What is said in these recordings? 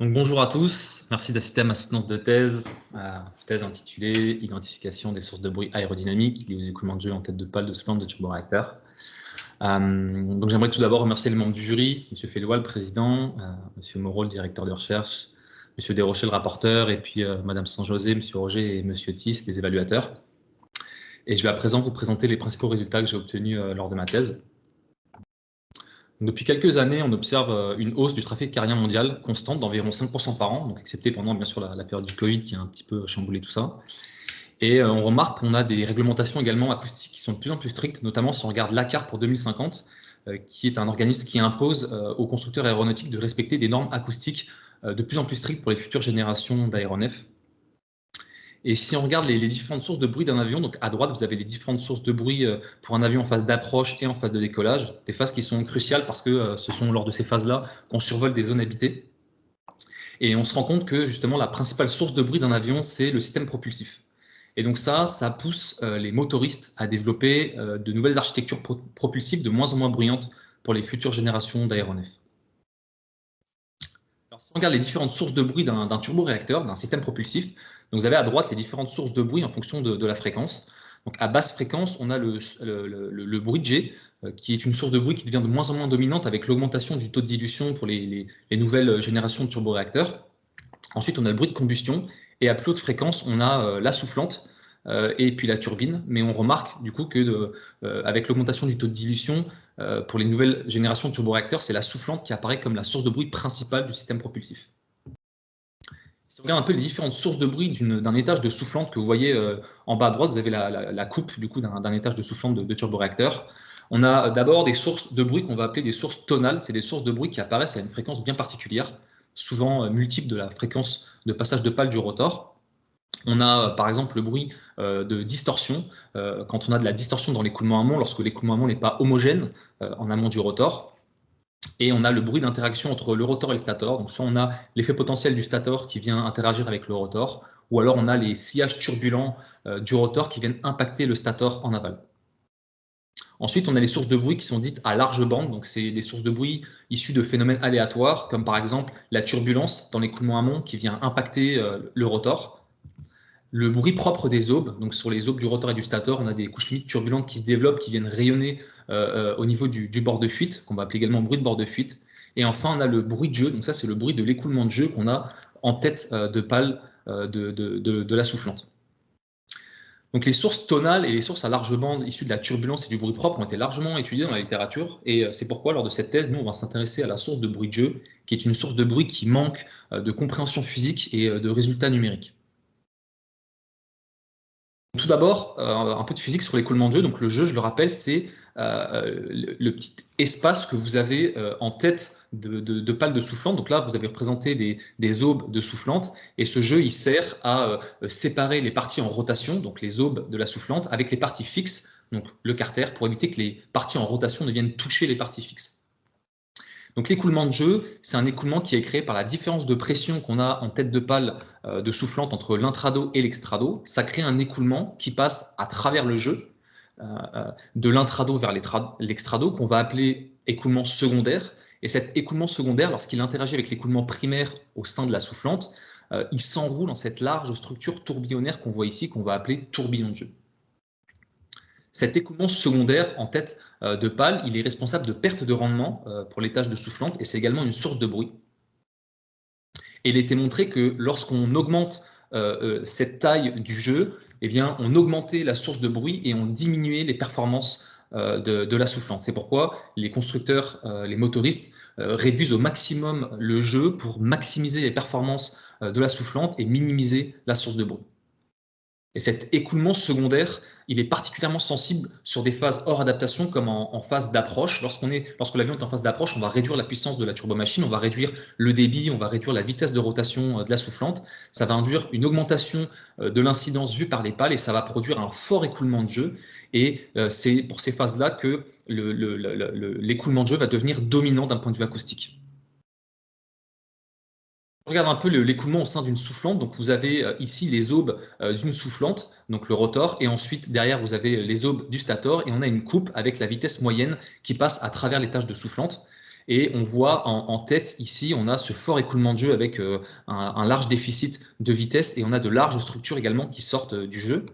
Donc, bonjour à tous, merci d'assister à ma soutenance de thèse, thèse intitulée « Identification des sources de bruit aérodynamiques liées aux écoulements de jeu en tête de pale de soufflante de turboréacteurs ». Donc j'aimerais tout d'abord remercier les membres du jury, M. Fellois, le président, M. Moreau, le directeur de recherche, M. Desrochers, le rapporteur, et puis Mme San-José, M. Roger et M. Thiss, les évaluateurs. Et je vais à présent vous présenter les principaux résultats que j'ai obtenus lors de ma thèse. Depuis quelques années, on observe une hausse du trafic aérien mondial constante d'environ 5% par an, donc excepté pendant bien sûr la période du Covid qui a un petit peu chamboulé tout ça. Et on remarque qu'on a des réglementations également acoustiques qui sont de plus en plus strictes, notamment si on regarde l'ACAR pour 2050, qui est un organisme qui impose aux constructeurs aéronautiques de respecter des normes acoustiques de plus en plus strictes pour les futures générations d'aéronefs. Et si on regarde les différentes sources de bruit d'un avion, donc à droite, vous avez les différentes sources de bruit pour un avion en phase d'approche et en phase de décollage, des phases qui sont cruciales parce que ce sont lors de ces phases-là qu'on survole des zones habitées. Et on se rend compte que justement la principale source de bruit d'un avion, c'est le système propulsif. Et donc ça pousse les motoristes à développer de nouvelles architectures propulsives de moins en moins bruyantes pour les futures générations d'aéronefs. Alors, si on regarde les différentes sources de bruit d'un turboréacteur, d'un système propulsif, donc vous avez à droite les différentes sources de bruit en fonction de la fréquence. Donc à basse fréquence, on a le bruit G, qui est une source de bruit qui devient de moins en moins dominante avec l'augmentation du taux de dilution pour les nouvelles générations de turboréacteurs. Ensuite, on a le bruit de combustion, et à plus haute fréquence, on a la soufflante, et puis la turbine, mais on remarque du coup que avec l'augmentation du taux de dilution, pour les nouvelles générations de turboréacteurs, c'est la soufflante qui apparaît comme la source de bruit principale du système propulsif. Si on regarde un peu les différentes sources de bruit d'un étage de soufflante que vous voyez en bas à droite, vous avez la coupe du coup d'un étage de soufflante de turboréacteur. On a d'abord des sources de bruit qu'on va appeler des sources tonales, c'est des sources de bruit qui apparaissent à une fréquence bien particulière, souvent multiple de la fréquence de passage de pale du rotor. On a par exemple le bruit de distorsion, quand on a de la distorsion dans l'écoulement amont, lorsque l'écoulement amont n'est pas homogène en amont du rotor. Et on a le bruit d'interaction entre le rotor et le stator. Donc soit on a l'effet potentiel du stator qui vient interagir avec le rotor, ou alors on a les sillages turbulents du rotor qui viennent impacter le stator en aval. Ensuite, on a les sources de bruit qui sont dites à large bande, donc c'est des sources de bruit issues de phénomènes aléatoires, comme par exemple la turbulence dans l'écoulement amont qui vient impacter le rotor. Le bruit propre des aubes, donc sur les aubes du rotor et du stator, on a des couches limites turbulentes qui se développent, qui viennent rayonner au niveau du bord de fuite, qu'on va appeler également bruit de bord de fuite. Et enfin, on a le bruit de jeu, donc ça c'est le bruit de l'écoulement de jeu qu'on a en tête de pale de la soufflante. Donc les sources tonales et les sources à large bande issues de la turbulence et du bruit propre ont été largement étudiées dans la littérature, et c'est pourquoi lors de cette thèse, nous on va s'intéresser à la source de bruit de jeu, qui est une source de bruit qui manque de compréhension physique et de résultats numériques. Tout d'abord, un peu de physique sur l'écoulement de jeu. Donc le jeu, je le rappelle, c'est le petit espace que vous avez en tête de pale de soufflante. Donc là, vous avez représenté des aubes de soufflante, et ce jeu, il sert à séparer les parties en rotation, donc les aubes de la soufflante, avec les parties fixes, donc le carter, pour éviter que les parties en rotation ne viennent toucher les parties fixes. Donc l'écoulement de jeu, c'est un écoulement qui est créé par la différence de pression qu'on a en tête de pale de soufflante entre l'intrado et l'extrado. Ça crée un écoulement qui passe à travers le jeu, de l'intrado vers l'extrado, qu'on va appeler écoulement secondaire. Et cet écoulement secondaire, lorsqu'il interagit avec l'écoulement primaire au sein de la soufflante, il s'enroule dans cette large structure tourbillonnaire qu'on voit ici, qu'on va appeler tourbillon de jeu. Cet écoulement secondaire en tête de pale, il est responsable de perte de rendement pour l'étage de soufflante, et c'est également une source de bruit. Et il a été montré que lorsqu'on augmente cette taille du jeu, eh bien, on augmentait la source de bruit et on diminuait les performances de la soufflante. C'est pourquoi les constructeurs, les motoristes, réduisent au maximum le jeu pour maximiser les performances de la soufflante et minimiser la source de bruit. Et cet écoulement secondaire, il est particulièrement sensible sur des phases hors adaptation, comme en phase d'approche. Lorsque l'avion est en phase d'approche, on va réduire la puissance de la turbomachine, on va réduire le débit, on va réduire la vitesse de rotation de la soufflante. Ça va induire une augmentation de l'incidence vue par les pales, et ça va produire un fort écoulement de jeu. Et c'est pour ces phases-là que l'écoulement de jeu va devenir dominant d'un point de vue acoustique. On regarde un peu l'écoulement au sein d'une soufflante. Donc vous avez ici les aubes d'une soufflante, donc le rotor, et ensuite derrière vous avez les aubes du stator, et on a une coupe avec la vitesse moyenne qui passe à travers l'étage de soufflante. Et on voit en tête ici, on a ce fort écoulement de jeu avec un large déficit de vitesse et on a de larges structures également qui sortent du jeu.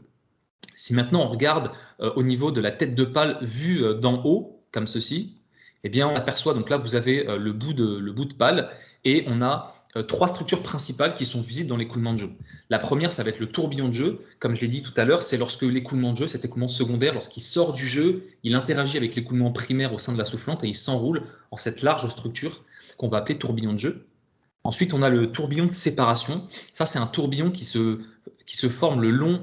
Si maintenant on regarde au niveau de la tête de pale vue d'en haut, comme ceci, eh bien on aperçoit, donc là vous avez le bout de pale et on a trois structures principales qui sont visibles dans l'écoulement de jeu. La première, ça va être le tourbillon de jeu. Comme je l'ai dit tout à l'heure, c'est lorsque l'écoulement de jeu, cet écoulement secondaire, lorsqu'il sort du jeu, il interagit avec l'écoulement primaire au sein de la soufflante et il s'enroule en cette large structure qu'on va appeler tourbillon de jeu. Ensuite, on a le tourbillon de séparation. Ça, c'est un tourbillon qui se forme le long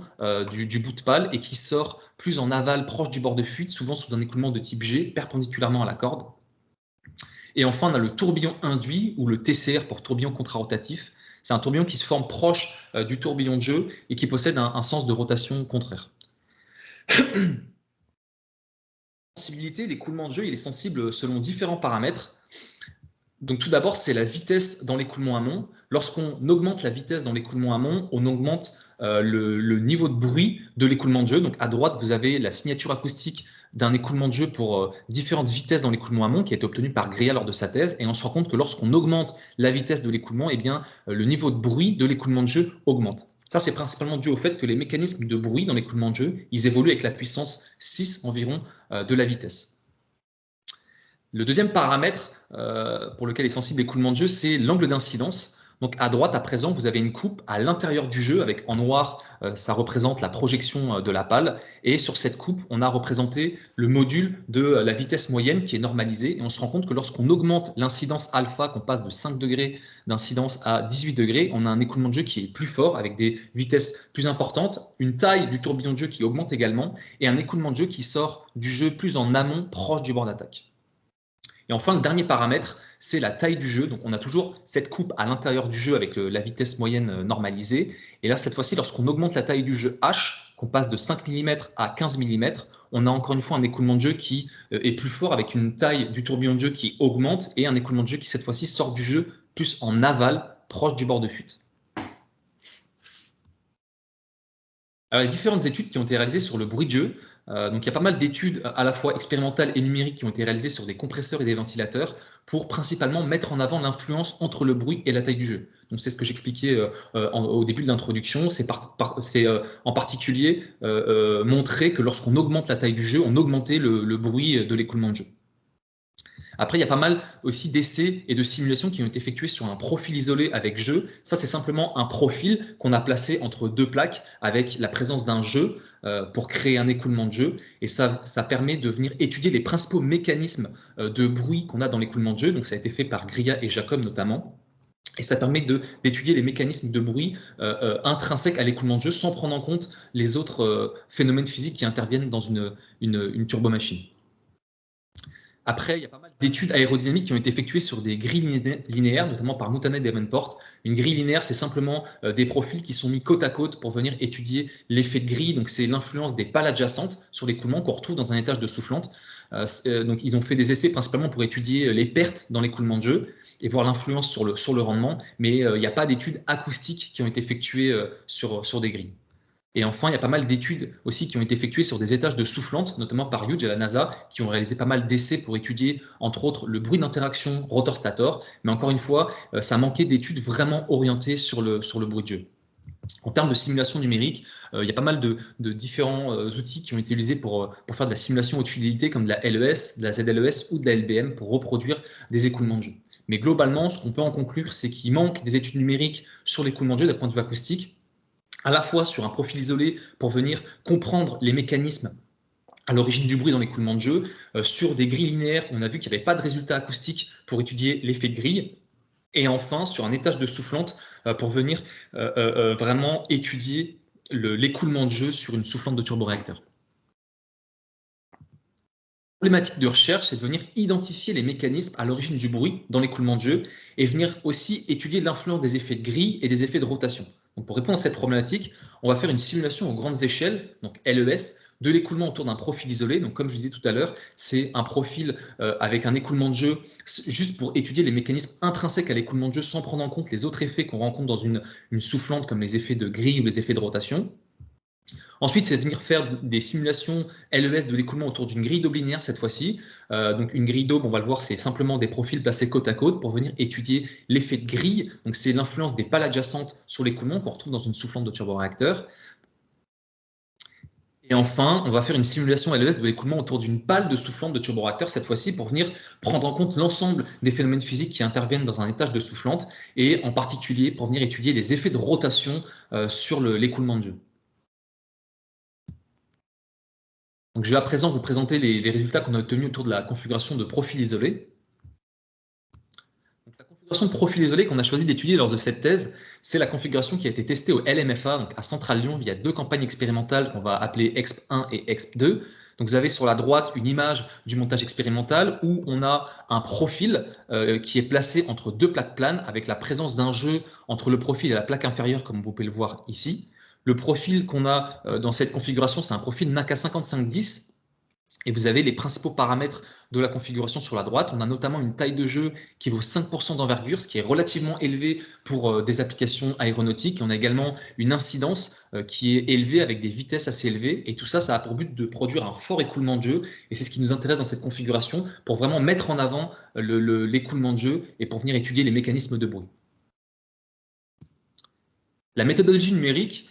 du bout de pale et qui sort plus en aval, proche du bord de fuite, souvent sous un écoulement de type G, perpendiculairement à la corde. Et enfin, on a le tourbillon induit, ou le TCR pour tourbillon contrarotatif. C'est un tourbillon qui se forme proche du tourbillon de jeu et qui possède un sens de rotation contraire. La sensibilité, l'écoulement de jeu, il est sensible selon différents paramètres. Donc tout d'abord, c'est la vitesse dans l'écoulement amont. Lorsqu'on augmente la vitesse dans l'écoulement amont, on augmente le niveau de bruit de l'écoulement de jeu. Donc à droite, vous avez la signature acoustique d'un écoulement de jeu pour différentes vitesses dans l'écoulement amont qui a été obtenue par Gria lors de sa thèse. Et on se rend compte que lorsqu'on augmente la vitesse de l'écoulement, eh bien, le niveau de bruit de l'écoulement de jeu augmente. Ça, c'est principalement dû au fait que les mécanismes de bruit dans l'écoulement de jeu, ils évoluent avec la puissance 6 environ de la vitesse. Le deuxième paramètre pour lequel est sensible l'écoulement de jeu, c'est l'angle d'incidence. Donc à droite, à présent, vous avez une coupe à l'intérieur du jeu, avec en noir, ça représente la projection de la pale. Et sur cette coupe, on a représenté le module de la vitesse moyenne qui est normalisée. Et on se rend compte que lorsqu'on augmente l'incidence alpha, qu'on passe de 5 degrés d'incidence à 18 degrés, on a un écoulement de jeu qui est plus fort, avec des vitesses plus importantes, une taille du tourbillon de jeu qui augmente également, et un écoulement de jeu qui sort du jeu plus en amont, proche du bord d'attaque. Et enfin, le dernier paramètre, c'est la taille du jeu. Donc, on a toujours cette coupe à l'intérieur du jeu avec la vitesse moyenne normalisée. Et là, cette fois-ci, lorsqu'on augmente la taille du jeu H, qu'on passe de 5 mm à 15 mm, on a encore une fois un écoulement de jeu qui est plus fort avec une taille du tourbillon de jeu qui augmente et un écoulement de jeu qui, cette fois-ci, sort du jeu plus en aval, proche du bord de fuite. Alors, il y a différentes études qui ont été réalisées sur le bruit de jeu. Donc, il y a pas mal d'études à la fois expérimentales et numériques qui ont été réalisées sur des compresseurs et des ventilateurs pour principalement mettre en avant l'influence entre le bruit et la taille du jeu. Donc, c'est ce que j'expliquais au début de l'introduction. C'est en particulier montrer que lorsqu'on augmente la taille du jeu, on augmentait le bruit de l'écoulement de jeu. Après, il y a pas mal aussi d'essais et de simulations qui ont été effectués sur un profil isolé avec jeu. Ça, c'est simplement un profil qu'on a placé entre deux plaques avec la présence d'un jeu pour créer un écoulement de jeu. Et ça permet de venir étudier les principaux mécanismes de bruit qu'on a dans l'écoulement de jeu. Donc, ça a été fait par Gria et Jacob notamment. Et ça permet d'étudier les mécanismes de bruit intrinsèques à l'écoulement de jeu sans prendre en compte les autres phénomènes physiques qui interviennent dans une turbomachine. Après, il y a pas mal d'études aérodynamiques qui ont été effectuées sur des grilles linéaires, notamment par Moutanet et Davenport. Une grille linéaire, c'est simplement des profils qui sont mis côte à côte pour venir étudier l'effet de grille. Donc, c'est l'influence des pales adjacentes sur l'écoulement qu'on retrouve dans un étage de soufflante. Donc, ils ont fait des essais principalement pour étudier les pertes dans l'écoulement de jeu et voir l'influence sur le rendement. Mais il n'y a pas d'études acoustiques qui ont été effectuées sur des grilles. Et enfin, il y a pas mal d'études aussi qui ont été effectuées sur des étages de soufflantes, notamment par Hughes et la NASA, qui ont réalisé pas mal d'essais pour étudier, entre autres, le bruit d'interaction rotor-stator. Mais encore une fois, ça manquait d'études vraiment orientées sur le bruit de jeu. En termes de simulation numérique, il y a pas mal de différents outils qui ont été utilisés pour faire de la simulation haute fidélité, comme de la LES, de la ZLES ou de la LBM, pour reproduire des écoulements de jeu. Mais globalement, ce qu'on peut en conclure, c'est qu'il manque des études numériques sur l'écoulement de jeu d'un point de vue acoustique, à la fois sur un profil isolé pour venir comprendre les mécanismes à l'origine du bruit dans l'écoulement de jeu. Sur des grilles linéaires, on a vu qu'il n'y avait pas de résultat acoustique pour étudier l'effet de grille. Et enfin, sur un étage de soufflante, pour venir vraiment étudier l'écoulement de jeu sur une soufflante de turboréacteur. La problématique de recherche, c'est de venir identifier les mécanismes à l'origine du bruit dans l'écoulement de jeu et venir aussi étudier l'influence des effets de grille et des effets de rotation. Donc pour répondre à cette problématique, on va faire une simulation aux grandes échelles, donc LES, de l'écoulement autour d'un profil isolé. Donc comme je disais tout à l'heure, c'est un profil avec un écoulement de jeu juste pour étudier les mécanismes intrinsèques à l'écoulement de jeu sans prendre en compte les autres effets qu'on rencontre dans une soufflante comme les effets de grille ou les effets de rotation. Ensuite, c'est de venir faire des simulations LES de l'écoulement autour d'une grille d'aube linéaire cette fois-ci. Donc une grille d'aube, on va le voir, c'est simplement des profils placés côte à côte pour venir étudier l'effet de grille. Donc c'est l'influence des pales adjacentes sur l'écoulement qu'on retrouve dans une soufflante de turboréacteur. Et enfin, on va faire une simulation LES de l'écoulement autour d'une pale de soufflante de turboréacteur cette fois-ci pour venir prendre en compte l'ensemble des phénomènes physiques qui interviennent dans un étage de soufflante et en particulier pour venir étudier les effets de rotation sur l'écoulement de jeu. Donc, je vais à présent vous présenter les résultats qu'on a obtenus autour de la configuration de profil isolé. Donc, la configuration de profil isolé qu'on a choisi d'étudier lors de cette thèse, c'est la configuration qui a été testée au LMFA, donc à Centrale Lyon, via 2 campagnes expérimentales qu'on va appeler EXP1 et EXP2. Donc, vous avez sur la droite une image du montage expérimental où on a un profil qui est placé entre 2 plaques planes avec la présence d'un jeu entre le profil et la plaque inférieure, comme vous pouvez le voir ici. Le profil qu'on a dans cette configuration, c'est un profil NACA 5510. Et vous avez les principaux paramètres de la configuration sur la droite. On a notamment une taille de jeu qui vaut 5% d'envergure, ce qui est relativement élevé pour des applications aéronautiques. Et on a également une incidence qui est élevée avec des vitesses assez élevées. Et tout ça, ça a pour but de produire un fort écoulement de jeu. Et c'est ce qui nous intéresse dans cette configuration pour vraiment mettre en avant l'écoulement de jeu et pour venir étudier les mécanismes de bruit. La méthodologie numérique,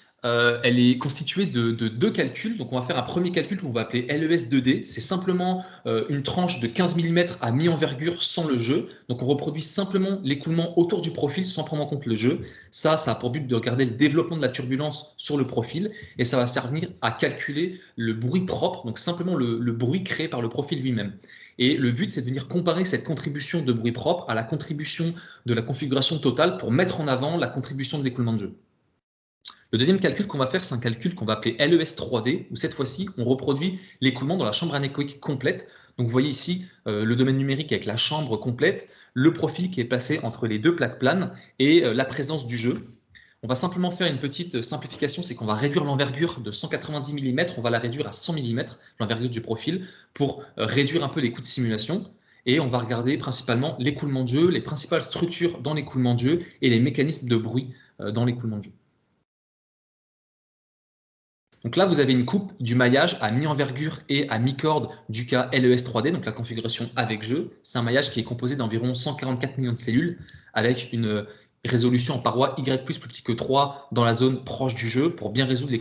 elle est constituée de 2 calculs. Donc, on va faire un premier calcul qu'on va appeler LES2D. C'est simplement une tranche de 15 mm à mi-envergure sans le jeu. Donc, on reproduit simplement l'écoulement autour du profil sans prendre en compte le jeu. Ça a pour but de regarder le développement de la turbulence sur le profil. Et ça va servir à calculer le bruit propre, donc simplement le bruit créé par le profil lui-même. Et le but, c'est de venir comparer cette contribution de bruit propre à la contribution de la configuration totale pour mettre en avant la contribution de l'écoulement de jeu. Le deuxième calcul qu'on va faire, c'est un calcul qu'on va appeler LES3D, où cette fois-ci, on reproduit l'écoulement dans la chambre anéchoïque complète. Donc vous voyez ici le domaine numérique avec la chambre complète, le profil qui est placé entre les 2 plaques planes et la présence du jeu. On va simplement faire une petite simplification, c'est qu'on va réduire l'envergure de 190 mm, on va la réduire à 100 mm, l'envergure du profil, pour réduire un peu les coûts de simulation. Et on va regarder principalement l'écoulement de jeu, les principales structures dans l'écoulement de jeu et les mécanismes de bruit dans l'écoulement de jeu. Donc là, vous avez une coupe du maillage à mi-envergure et à mi-corde du cas LES3D, donc la configuration avec jeu. C'est un maillage qui est composé d'environ 144 millions de cellules avec une résolution en paroi Y+ plus petit que 3 dans la zone proche du jeu pour bien résoudre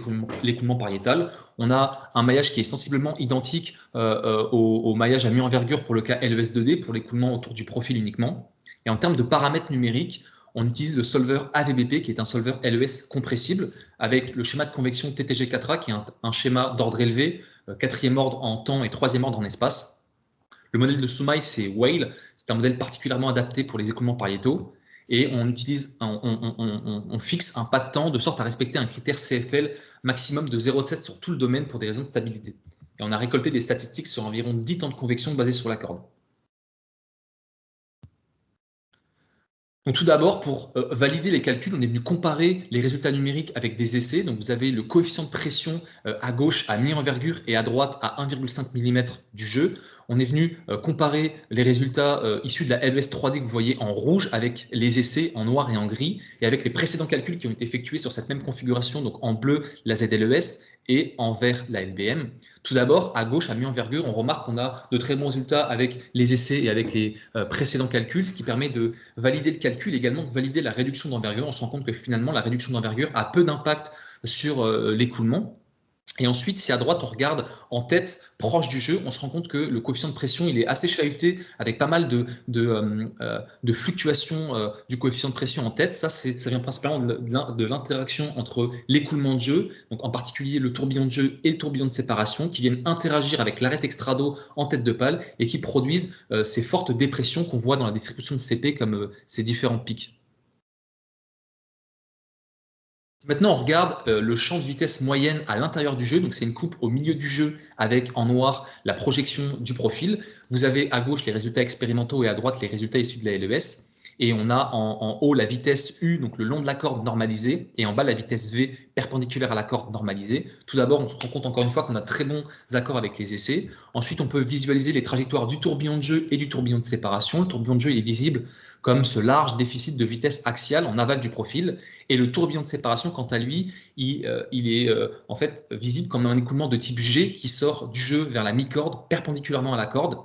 l'écoulement pariétal. On a un maillage qui est sensiblement identique au maillage à mi-envergure pour le cas LES2D, pour l'écoulement autour du profil uniquement. Et en termes de paramètres numériques, on utilise le solver AVBP, qui est un solver LES compressible, avec le schéma de convection TTG4A, qui est un schéma d'ordre élevé, 4e ordre en temps et 3e ordre en espace. Le modèle de Soumaï, c'est Whale. C'est un modèle particulièrement adapté pour les écoulements pariétaux. Et on fixe un pas de temps de sorte à respecter un critère CFL maximum de 0,7 sur tout le domaine pour des raisons de stabilité. Et on a récolté des statistiques sur environ 10 temps de convection basés sur la corde. Donc tout d'abord, pour valider les calculs, on est venu comparer les résultats numériques avec des essais. Donc vous avez le coefficient de pression à gauche à mi-envergure et à droite à 1,5 mm du jeu. On est venu comparer les résultats issus de la LES3D que vous voyez en rouge avec les essais en noir et en gris et avec les précédents calculs qui ont été effectués sur cette même configuration, donc en bleu la ZLES et en vert la LBM. Tout d'abord, à gauche, à mi-envergure, on remarque qu'on a de très bons résultats avec les essais et avec les précédents calculs, ce qui permet de valider le calcul et également de valider la réduction d'envergure. On se rend compte que finalement, la réduction d'envergure a peu d'impact sur l'écoulement. Et ensuite, si à droite, on regarde en tête, proche du jeu, on se rend compte que le coefficient de pression, il est assez chahuté, avec pas mal de fluctuations du coefficient de pression en tête. Ça vient principalement de l'interaction entre l'écoulement de jeu, donc en particulier le tourbillon de jeu et le tourbillon de séparation, qui viennent interagir avec l'arête extrado en tête de pale et qui produisent ces fortes dépressions qu'on voit dans la distribution de CP comme ces différents pics. Maintenant, on regarde le champ de vitesse moyenne à l'intérieur du jeu. Donc, c'est une coupe au milieu du jeu avec en noir la projection du profil. Vous avez à gauche les résultats expérimentaux et à droite les résultats issus de la LES. Et on a en haut la vitesse U, donc le long de la corde normalisée, et en bas la vitesse V perpendiculaire à la corde normalisée. Tout d'abord, on se rend compte encore une fois qu'on a très bons accords avec les essais. Ensuite, on peut visualiser les trajectoires du tourbillon de jeu et du tourbillon de séparation. Le tourbillon de jeu il est visible comme ce large déficit de vitesse axiale en aval du profil. Et le tourbillon de séparation, quant à lui, il est en fait visible comme un écoulement de type G qui sort du jeu vers la mi-corde, perpendiculairement à la corde.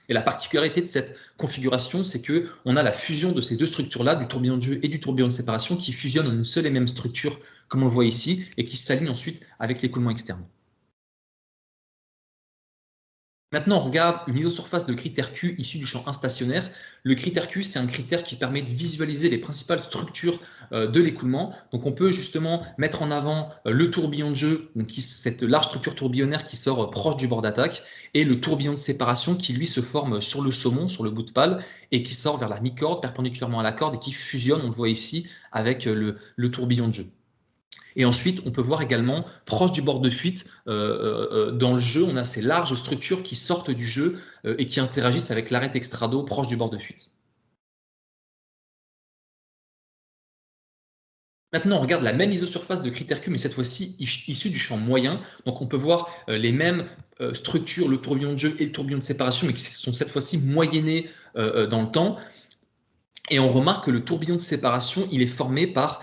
Et la particularité de cette configuration, c'est qu'on a la fusion de ces deux structures-là, du tourbillon de jeu et du tourbillon de séparation, qui fusionnent en une seule et même structure, comme on le voit ici, et qui s'alignent ensuite avec l'écoulement externe. Maintenant, on regarde une isosurface de critère Q issu du champ instationnaire. Le critère Q, c'est un critère qui permet de visualiser les principales structures de l'écoulement. Donc, on peut justement mettre en avant le tourbillon de jeu, donc cette large structure tourbillonnaire qui sort proche du bord d'attaque, et le tourbillon de séparation qui, lui, se forme sur le saumon, sur le bout de pale, et qui sort vers la mi-corde, perpendiculairement à la corde, et qui fusionne, on le voit ici, avec le tourbillon de jeu. Et ensuite, on peut voir également, proche du bord de fuite, dans le jeu, on a ces larges structures qui sortent du jeu et qui interagissent avec l'arête extrado proche du bord de fuite. Maintenant, on regarde la même isosurface de critère Q, mais cette fois-ci issue du champ moyen. Donc, on peut voir les mêmes structures, le tourbillon de jeu et le tourbillon de séparation, mais qui sont cette fois-ci moyennés dans le temps. Et on remarque que le tourbillon de séparation, il est formé par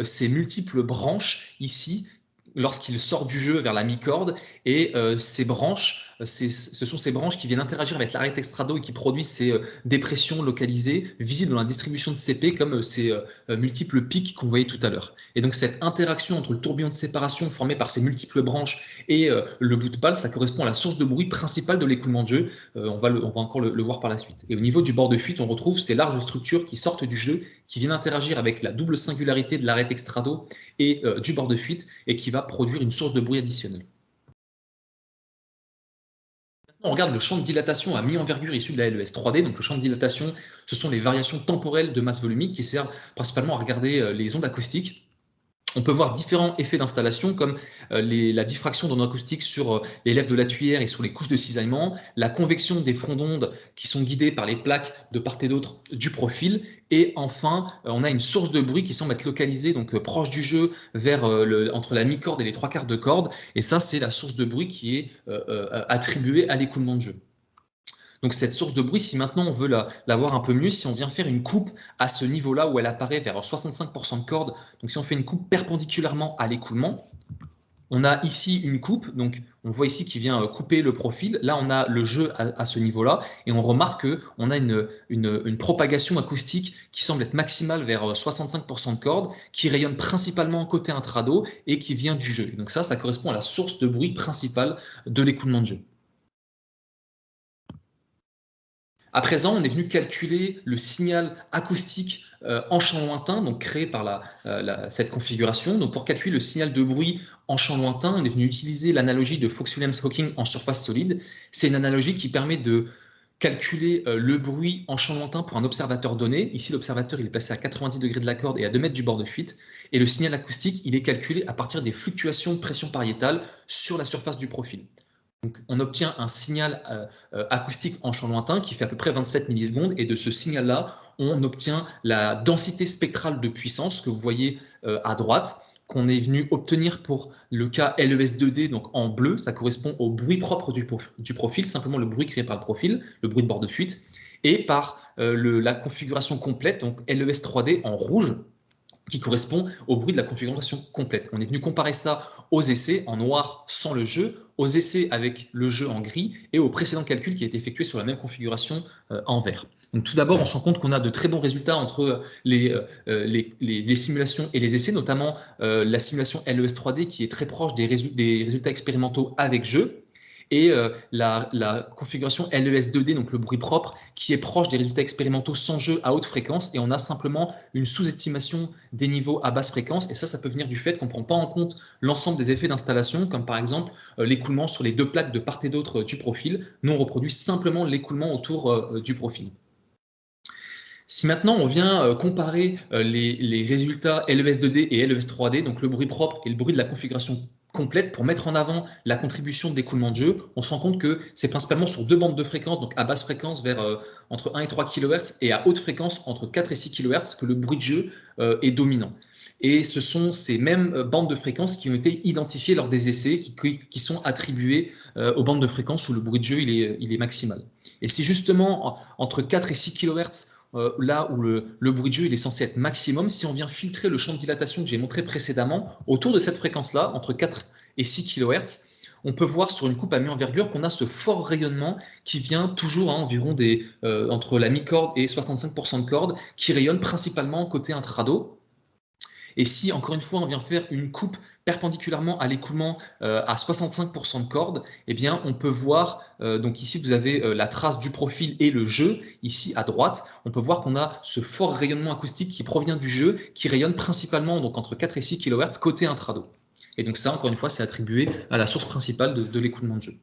ces multiples branches ici, lorsqu'il sort du jeu vers la mi-corde, et ces branches, ce sont ces branches qui viennent interagir avec l'arête extrado et qui produisent ces dépressions localisées visibles dans la distribution de CP, comme ces multiples pics qu'on voyait tout à l'heure. Et donc cette interaction entre le tourbillon de séparation formé par ces multiples branches et le bout de pale, ça correspond à la source de bruit principale de l'écoulement de jeu. On va encore le voir par la suite. Et au niveau du bord de fuite, on retrouve ces larges structures qui sortent du jeu, qui viennent interagir avec la double singularité de l'arête extrado et du bord de fuite, et qui va produire une source de bruit additionnelle. On regarde le champ de dilatation à mi-envergure issu de la LES 3D. Donc le champ de dilatation, ce sont les variations temporelles de masse volumique qui servent principalement à regarder les ondes acoustiques. On peut voir différents effets d'installation comme la diffraction d'ondes acoustiques sur les lèvres de la tuyère et sur les couches de cisaillement, la convection des fronts d'ondes qui sont guidés par les plaques de part et d'autre du profil, et enfin on a une source de bruit qui semble être localisée donc proche du jeu vers entre la mi-corde et les trois quarts de corde, et ça c'est la source de bruit qui est attribuée à l'écoulement de jeu. Donc cette source de bruit, si maintenant on veut la voir un peu mieux, si on vient faire une coupe à ce niveau-là où elle apparaît vers 65% de corde, donc si on fait une coupe perpendiculairement à l'écoulement, on a ici une coupe, donc on voit ici qui vient couper le profil. Là, on a le jeu à ce niveau-là, et on remarque qu'on a une propagation acoustique qui semble être maximale vers 65% de corde, qui rayonne principalement côté intrado et qui vient du jeu. Donc ça correspond à la source de bruit principale de l'écoulement de jeu. À présent, on est venu calculer le signal acoustique en champ lointain, donc créé par cette configuration. Donc, pour calculer le signal de bruit en champ lointain, on est venu utiliser l'analogie de Fox-Willems-Hawking en surface solide. C'est une analogie qui permet de calculer le bruit en champ lointain pour un observateur donné. Ici, l'observateur il est placé à 90 degrés de la corde et à 2 mètres du bord de fuite. Et le signal acoustique, il est calculé à partir des fluctuations de pression pariétale sur la surface du profil. Donc, on obtient un signal acoustique en champ lointain qui fait à peu près 27 millisecondes, et de ce signal-là, on obtient la densité spectrale de puissance que vous voyez à droite, qu'on est venu obtenir pour le cas LES 2D, donc en bleu, ça correspond au bruit propre du profil, simplement le bruit créé par le profil, le bruit de bord de fuite, et par la configuration complète, donc LES 3D en rouge, qui correspond au bruit de la configuration complète. On est venu comparer ça aux essais en noir sans le jeu, aux essais avec le jeu en gris, et au précédent calcul qui a été effectué sur la même configuration en vert. Donc tout d'abord, on se rend compte qu'on a de très bons résultats entre les simulations et les essais, notamment la simulation LES 3D qui est très proche des résultats expérimentaux avec jeu, et la configuration LES 2D, donc le bruit propre, qui est proche des résultats expérimentaux sans jeu à haute fréquence, et on a simplement une sous-estimation des niveaux à basse fréquence, et ça peut venir du fait qu'on ne prend pas en compte l'ensemble des effets d'installation, comme par exemple l'écoulement sur les deux plaques de part et d'autre du profil. Nous, on reproduit simplement l'écoulement autour du profil. Si maintenant on vient comparer les résultats LES 2D et LES 3D, donc le bruit propre et le bruit de la configuration complète, pour mettre en avant la contribution d'écoulement de jeu, on se rend compte que c'est principalement sur deux bandes de fréquence, donc à basse fréquence vers entre 1 et 3 kHz, et à haute fréquence entre 4 et 6 kHz, que le bruit de jeu est dominant. Et ce sont ces mêmes bandes de fréquence qui ont été identifiées lors des essais, qui sont attribuées aux bandes de fréquence où le bruit de jeu il est maximal. Et si justement entre 4 et 6 kHz, là où le bruit de jeu il est censé être maximum. Si on vient filtrer le champ de dilatation que j'ai montré précédemment, autour de cette fréquence-là, entre 4 et 6 kHz, on peut voir sur une coupe à mi-envergure qu'on a ce fort rayonnement qui vient toujours à environ entre la mi-corde et 65% de corde, qui rayonne principalement côté intrado. Et si, encore une fois, on vient faire une coupe perpendiculairement à l'écoulement à 65% de corde, eh bien, on peut voir, donc ici, vous avez la trace du profil et le jeu. Ici, à droite, on peut voir qu'on a ce fort rayonnement acoustique qui provient du jeu, qui rayonne principalement donc, entre 4 et 6 kHz côté intrado. Et donc ça, encore une fois, c'est attribué à la source principale de l'écoulement de jeu.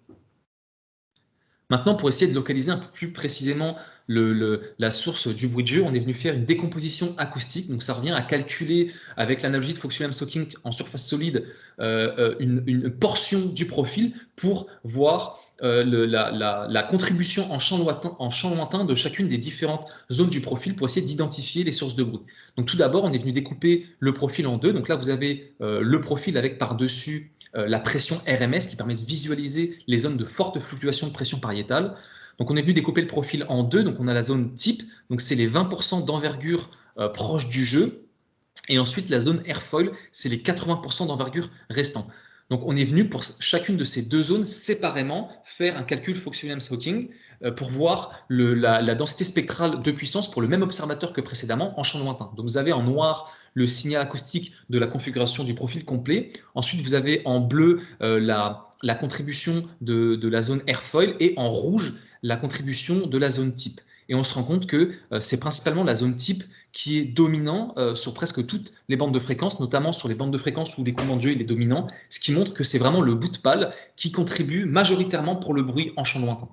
Maintenant, pour essayer de localiser un peu plus précisément la source du bruit de jeu, on est venu faire une décomposition acoustique. Donc, ça revient à calculer, avec l'analogie de Fox-Willems-Hawking en surface solide, une portion du profil pour voir la contribution en champ lointain de chacune des différentes zones du profil pour essayer d'identifier les sources de bruit. Donc, tout d'abord, on est venu découper le profil en deux. Donc là, vous avez le profil avec par-dessus la pression RMS qui permet de visualiser les zones de forte fluctuation de pression pariétale. Donc on est venu découper le profil en deux. Donc on a la zone type, donc c'est les 20% d'envergure proche du jeu. Et ensuite la zone airfoil, c'est les 80% d'envergure restants. Donc on est venu pour chacune de ces deux zones séparément faire un calcul Fox-Willems-Hawking pour voir la densité spectrale de puissance pour le même observateur que précédemment en champ lointain. Donc vous avez en noir le signal acoustique de la configuration du profil complet. Ensuite vous avez en bleu la contribution de la zone airfoil et en rouge la contribution de la zone type. Et on se rend compte que c'est principalement la zone type qui est dominant sur presque toutes les bandes de fréquences, notamment sur les bandes de fréquences où l'écoulement de jeu il est dominant, ce qui montre que c'est vraiment le bout de pâle qui contribue majoritairement pour le bruit en champ lointain.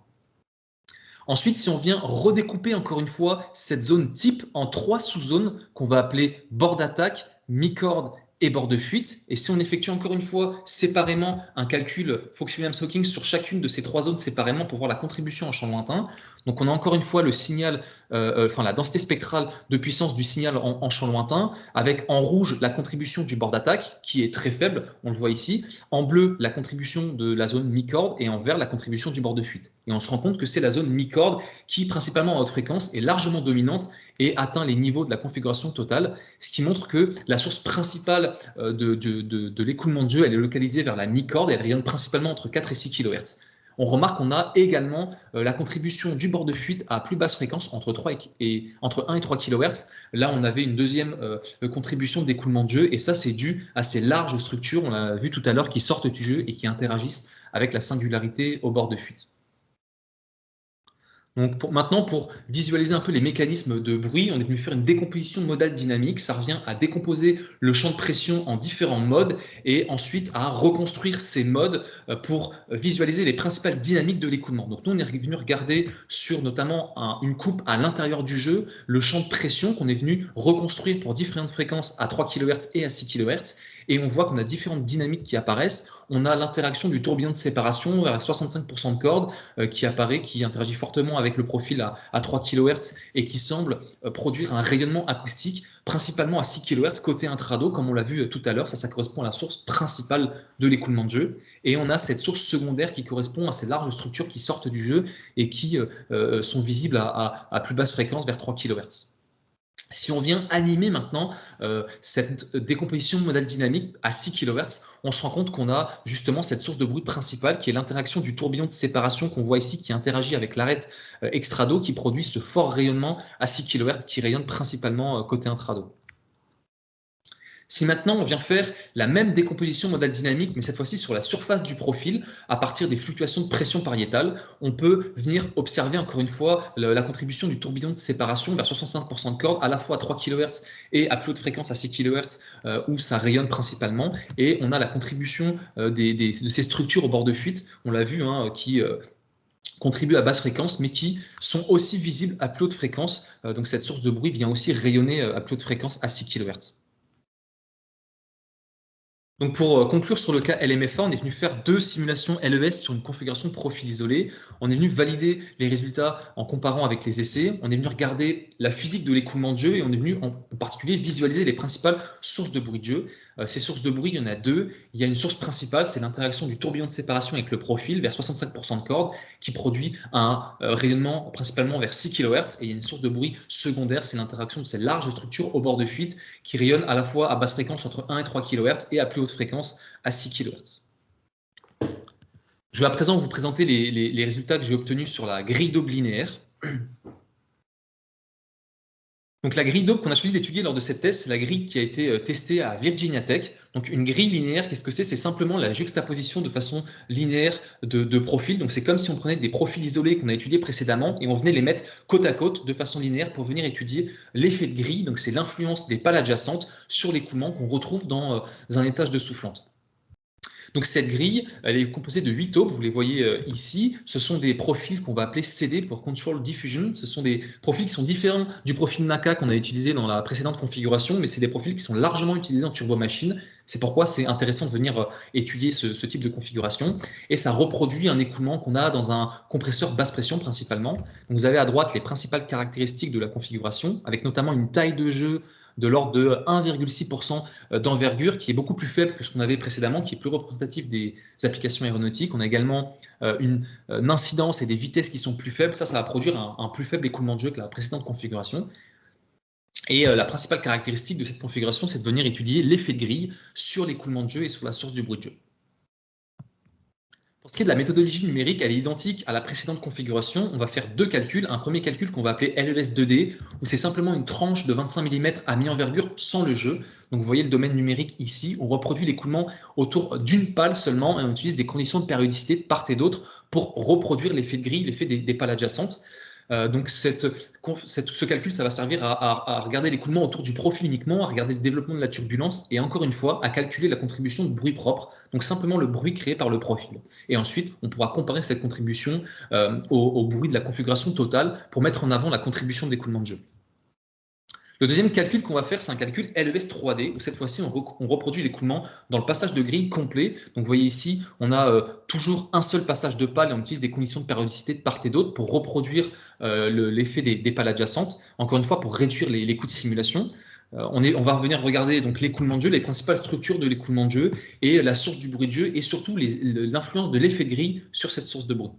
Ensuite, si on vient redécouper encore une fois cette zone type en trois sous-zones qu'on va appeler bord d'attaque, mi-corde et bord de fuite, et si on effectue encore une fois séparément un calcul Fox-Willems-Hawking sur chacune de ces trois zones séparément pour voir la contribution en champ lointain, donc on a encore une fois le signal, la densité spectrale de puissance du signal en champ lointain, avec en rouge la contribution du bord d'attaque qui est très faible, on le voit ici, en bleu la contribution de la zone mi-corde et en vert la contribution du bord de fuite. Et on se rend compte que c'est la zone mi-corde qui, principalement à haute fréquence, est largement dominante et atteint les niveaux de la configuration totale, ce qui montre que la source principale de l'écoulement de jeu, elle est localisée vers la mi-corde et elle rayonne principalement entre 4 et 6 kHz. On remarque qu'on a également la contribution du bord de fuite à plus basse fréquence, entre 1 et 3 kHz. Là, on avait une deuxième contribution d'écoulement de jeu, et ça, c'est dû à ces larges structures, on l'a vu tout à l'heure, qui sortent du jeu et qui interagissent avec la singularité au bord de fuite. Donc maintenant, pour visualiser un peu les mécanismes de bruit, on est venu faire une décomposition modale dynamique. Ça revient à décomposer le champ de pression en différents modes et ensuite à reconstruire ces modes pour visualiser les principales dynamiques de l'écoulement. Donc nous, on est venu regarder sur notamment une coupe à l'intérieur du jeu, le champ de pression qu'on est venu reconstruire pour différentes fréquences à 3 kHz et à 6 kHz. Et on voit qu'on a différentes dynamiques qui apparaissent. On a l'interaction du tourbillon de séparation vers 65% de corde qui apparaît, qui interagit fortement avec le profil à 3 kHz et qui semble produire un rayonnement acoustique, principalement à 6 kHz côté intrado, comme on l'a vu tout à l'heure. Ça correspond à la source principale de l'écoulement de jeu. Et on a cette source secondaire qui correspond à ces larges structures qui sortent du jeu et qui sont visibles à plus basse fréquence, vers 3 kHz. Si on vient animer maintenant cette décomposition modale dynamique à 6 kHz, on se rend compte qu'on a justement cette source de bruit principale qui est l'interaction du tourbillon de séparation qu'on voit ici qui interagit avec l'arête extrado qui produit ce fort rayonnement à 6 kHz qui rayonne principalement côté intrado. Si maintenant on vient faire la même décomposition modale dynamique, mais cette fois-ci sur la surface du profil, à partir des fluctuations de pression pariétale, on peut venir observer encore une fois la contribution du tourbillon de séparation vers 65% de corde, à la fois à 3 kHz et à plus haute fréquence à 6 kHz, où ça rayonne principalement. Et on a la contribution de ces structures au bord de fuite, on l'a vu, qui contribuent à basse fréquence, mais qui sont aussi visibles à plus haute fréquence. Donc cette source de bruit vient aussi rayonner à plus haute fréquence à 6 kHz. Donc pour conclure sur le cas LMFA, on est venu faire deux simulations LES sur une configuration de profil isolé. On est venu valider les résultats en comparant avec les essais. On est venu regarder la physique de l'écoulement de jeu et on est venu en particulier visualiser les principales sources de bruit de jeu. Ces sources de bruit, il y en a deux. Il y a une source principale, c'est l'interaction du tourbillon de séparation avec le profil vers 65% de corde qui produit un rayonnement principalement vers 6 kHz. Et il y a une source de bruit secondaire, c'est l'interaction de ces larges structures au bord de fuite qui rayonnent à la fois à basse fréquence entre 1 et 3 kHz et à plus haute fréquence à 6 kHz. Je vais à présent vous présenter les résultats que j'ai obtenus sur la grille d'aube linéaire. Donc la grille d'aube qu'on a choisi d'étudier lors de cette thèse, c'est la grille qui a été testée à Virginia Tech. Donc une grille linéaire, qu'est-ce que c'est? C'est simplement la juxtaposition de façon linéaire de profils. Donc c'est comme si on prenait des profils isolés qu'on a étudiés précédemment et on venait les mettre côte à côte de façon linéaire pour venir étudier l'effet de grille. Donc c'est l'influence des pales adjacentes sur l'écoulement qu'on retrouve dans un étage de soufflante. Donc cette grille, elle est composée de 8 aubes, vous les voyez ici. Ce sont des profils qu'on va appeler CD pour Control Diffusion. Ce sont des profils qui sont différents du profil NACA qu'on a utilisé dans la précédente configuration, mais c'est des profils qui sont largement utilisés en turbo-machine. C'est pourquoi c'est intéressant de venir étudier ce type de configuration. Et ça reproduit un écoulement qu'on a dans un compresseur basse pression principalement. Donc vous avez à droite les principales caractéristiques de la configuration, avec notamment une taille de jeu de l'ordre de 1,6% d'envergure, qui est beaucoup plus faible que ce qu'on avait précédemment, qui est plus représentatif des applications aéronautiques. On a également une incidence et des vitesses qui sont plus faibles. Ça va produire un plus faible écoulement de jeu que la précédente configuration. Et la principale caractéristique de cette configuration, c'est de venir étudier l'effet de grille sur l'écoulement de jeu et sur la source du bruit de jeu. Pour ce qui est de la méthodologie numérique, elle est identique à la précédente configuration. On va faire deux calculs. Un premier calcul qu'on va appeler LES 2D, où c'est simplement une tranche de 25 mm à mi-envergure sans le jeu. Donc vous voyez le domaine numérique ici. On reproduit l'écoulement autour d'une pale seulement et on utilise des conditions de périodicité de part et d'autre pour reproduire l'effet de grille, l'effet des pales adjacentes. Donc ce calcul, ça va servir à regarder l'écoulement autour du profil uniquement, à regarder le développement de la turbulence et encore une fois à calculer la contribution de bruit propre, donc simplement le bruit créé par le profil. Et ensuite, on pourra comparer cette contribution au bruit de la configuration totale pour mettre en avant la contribution de l'écoulement de jeu. Le deuxième calcul qu'on va faire, c'est un calcul LES 3D, où cette fois-ci, on reproduit l'écoulement dans le passage de grille complet. Donc vous voyez ici, on a toujours un seul passage de pale et on utilise des conditions de périodicité de part et d'autre pour reproduire l'effet des pales adjacentes, encore une fois pour réduire les coûts de simulation. On va revenir regarder l'écoulement de jeu, les principales structures de l'écoulement de jeu et la source du bruit de jeu et surtout l'influence de l'effet de grille sur cette source de bruit.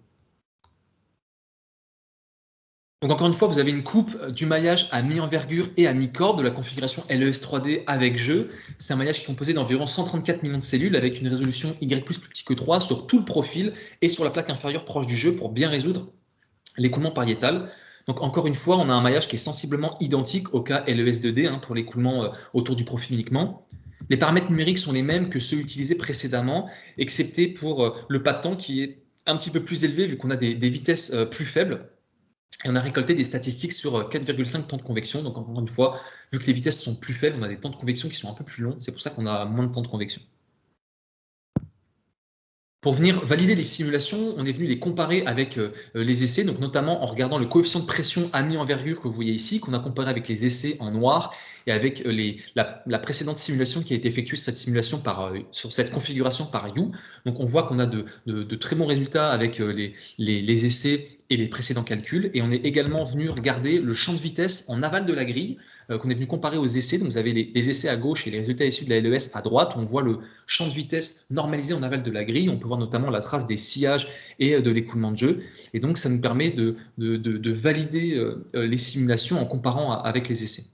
Donc encore une fois, vous avez une coupe du maillage à mi-envergure et à mi-corde de la configuration LES 3D avec jeu. C'est un maillage qui est composé d'environ 134 millions de cellules avec une résolution Y plus petit que 3 sur tout le profil et sur la plaque inférieure proche du jeu pour bien résoudre l'écoulement pariétal. Donc encore une fois, on a un maillage qui est sensiblement identique au cas LES 2D pour l'écoulement autour du profil uniquement. Les paramètres numériques sont les mêmes que ceux utilisés précédemment, excepté pour le pas de temps qui est un petit peu plus élevé vu qu'on a des vitesses plus faibles. Et on a récolté des statistiques sur 4,5 temps de convection. Donc encore une fois, vu que les vitesses sont plus faibles, on a des temps de convection qui sont un peu plus longs. C'est pour ça qu'on a moins de temps de convection. Pour venir valider les simulations, on est venu les comparer avec les essais, donc notamment en regardant le coefficient de pression à mi-envergure que vous voyez ici, qu'on a comparé avec les essais en noir et avec la précédente simulation qui a été effectuée sur cette simulation sur cette configuration par You. Donc on voit qu'on a de très bons résultats avec les essais et les précédents calculs. Et on est également venu regarder le champ de vitesse en aval de la grille, qu'on est venu comparer aux essais. Donc vous avez les essais à gauche et les résultats issus de la LES à droite. On voit le champ de vitesse normalisé en aval de la grille. On peut voir notamment la trace des sillages et de l'écoulement de jeu. Et donc ça nous permet de valider les simulations en comparant avec les essais.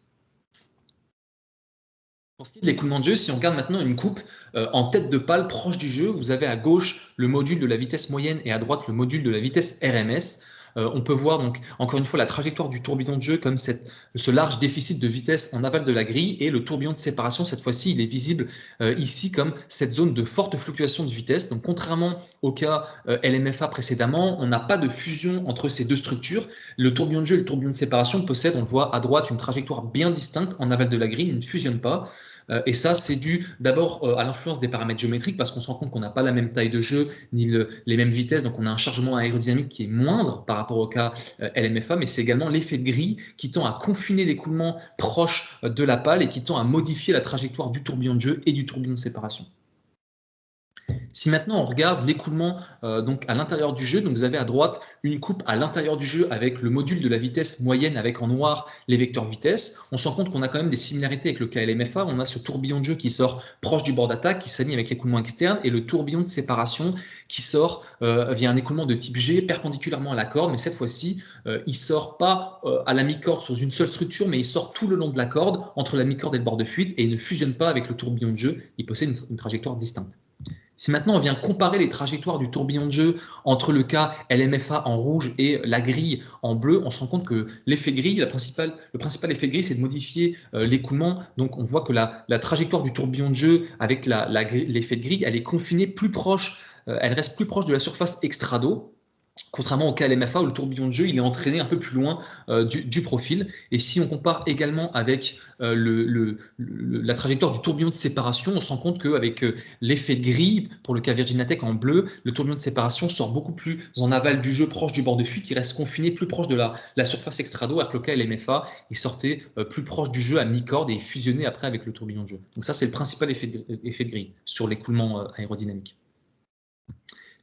Pour ce qui est de l'écoulement de jeu, si on regarde maintenant une coupe en tête de pale proche du jeu, vous avez à gauche le module de la vitesse moyenne et à droite le module de la vitesse RMS. On peut voir donc encore une fois la trajectoire du tourbillon de jeu comme ce large déficit de vitesse en aval de la grille et le tourbillon de séparation, cette fois-ci, il est visible ici comme cette zone de forte fluctuation de vitesse. Donc contrairement au cas LMFA précédemment, on n'a pas de fusion entre ces deux structures. Le tourbillon de jeu et le tourbillon de séparation possèdent, on le voit à droite, une trajectoire bien distincte en aval de la grille, ils ne fusionnent pas. Et ça, c'est dû d'abord à l'influence des paramètres géométriques parce qu'on se rend compte qu'on n'a pas la même taille de jeu ni les mêmes vitesses, donc on a un chargement aérodynamique qui est moindre par rapport au cas LMFA, mais c'est également l'effet de grille qui tend à confiner l'écoulement proche de la pale et qui tend à modifier la trajectoire du tourbillon de jeu et du tourbillon de séparation. Si maintenant on regarde l'écoulement donc à l'intérieur du jeu, donc vous avez à droite une coupe à l'intérieur du jeu avec le module de la vitesse moyenne avec en noir les vecteurs vitesse, on se rend compte qu'on a quand même des similarités avec le KLMFA. On a ce tourbillon de jeu qui sort proche du bord d'attaque, qui s'aligne avec l'écoulement externe, et le tourbillon de séparation qui sort via un écoulement de type G perpendiculairement à la corde, mais cette fois-ci il sort pas à la mi-corde sur une seule structure, mais il sort tout le long de la corde entre la mi-corde et le bord de fuite, et il ne fusionne pas avec le tourbillon de jeu, il possède une trajectoire distincte. Si maintenant on vient comparer les trajectoires du tourbillon de jeu entre le cas LMFA en rouge et la grille en bleu, on se rend compte que l'effet grille, le principal effet grille, c'est de modifier l'écoulement. Donc on voit que la trajectoire du tourbillon de jeu avec l'effet de grille, elle est confinée plus proche, elle reste plus proche de la surface extrado. Contrairement au cas LMFA où le tourbillon de jeu il est entraîné un peu plus loin du profil. Et si on compare également avec la trajectoire du tourbillon de séparation, on se rend compte qu'avec l'effet gris pour le cas Virginia Tech en bleu, le tourbillon de séparation sort beaucoup plus en aval du jeu, proche du bord de fuite, il reste confiné plus proche de la surface extrado, alors que le cas LMFA il sortait plus proche du jeu à mi-corde et fusionnait après avec le tourbillon de jeu. Donc ça c'est le principal effet de grille sur l'écoulement aérodynamique.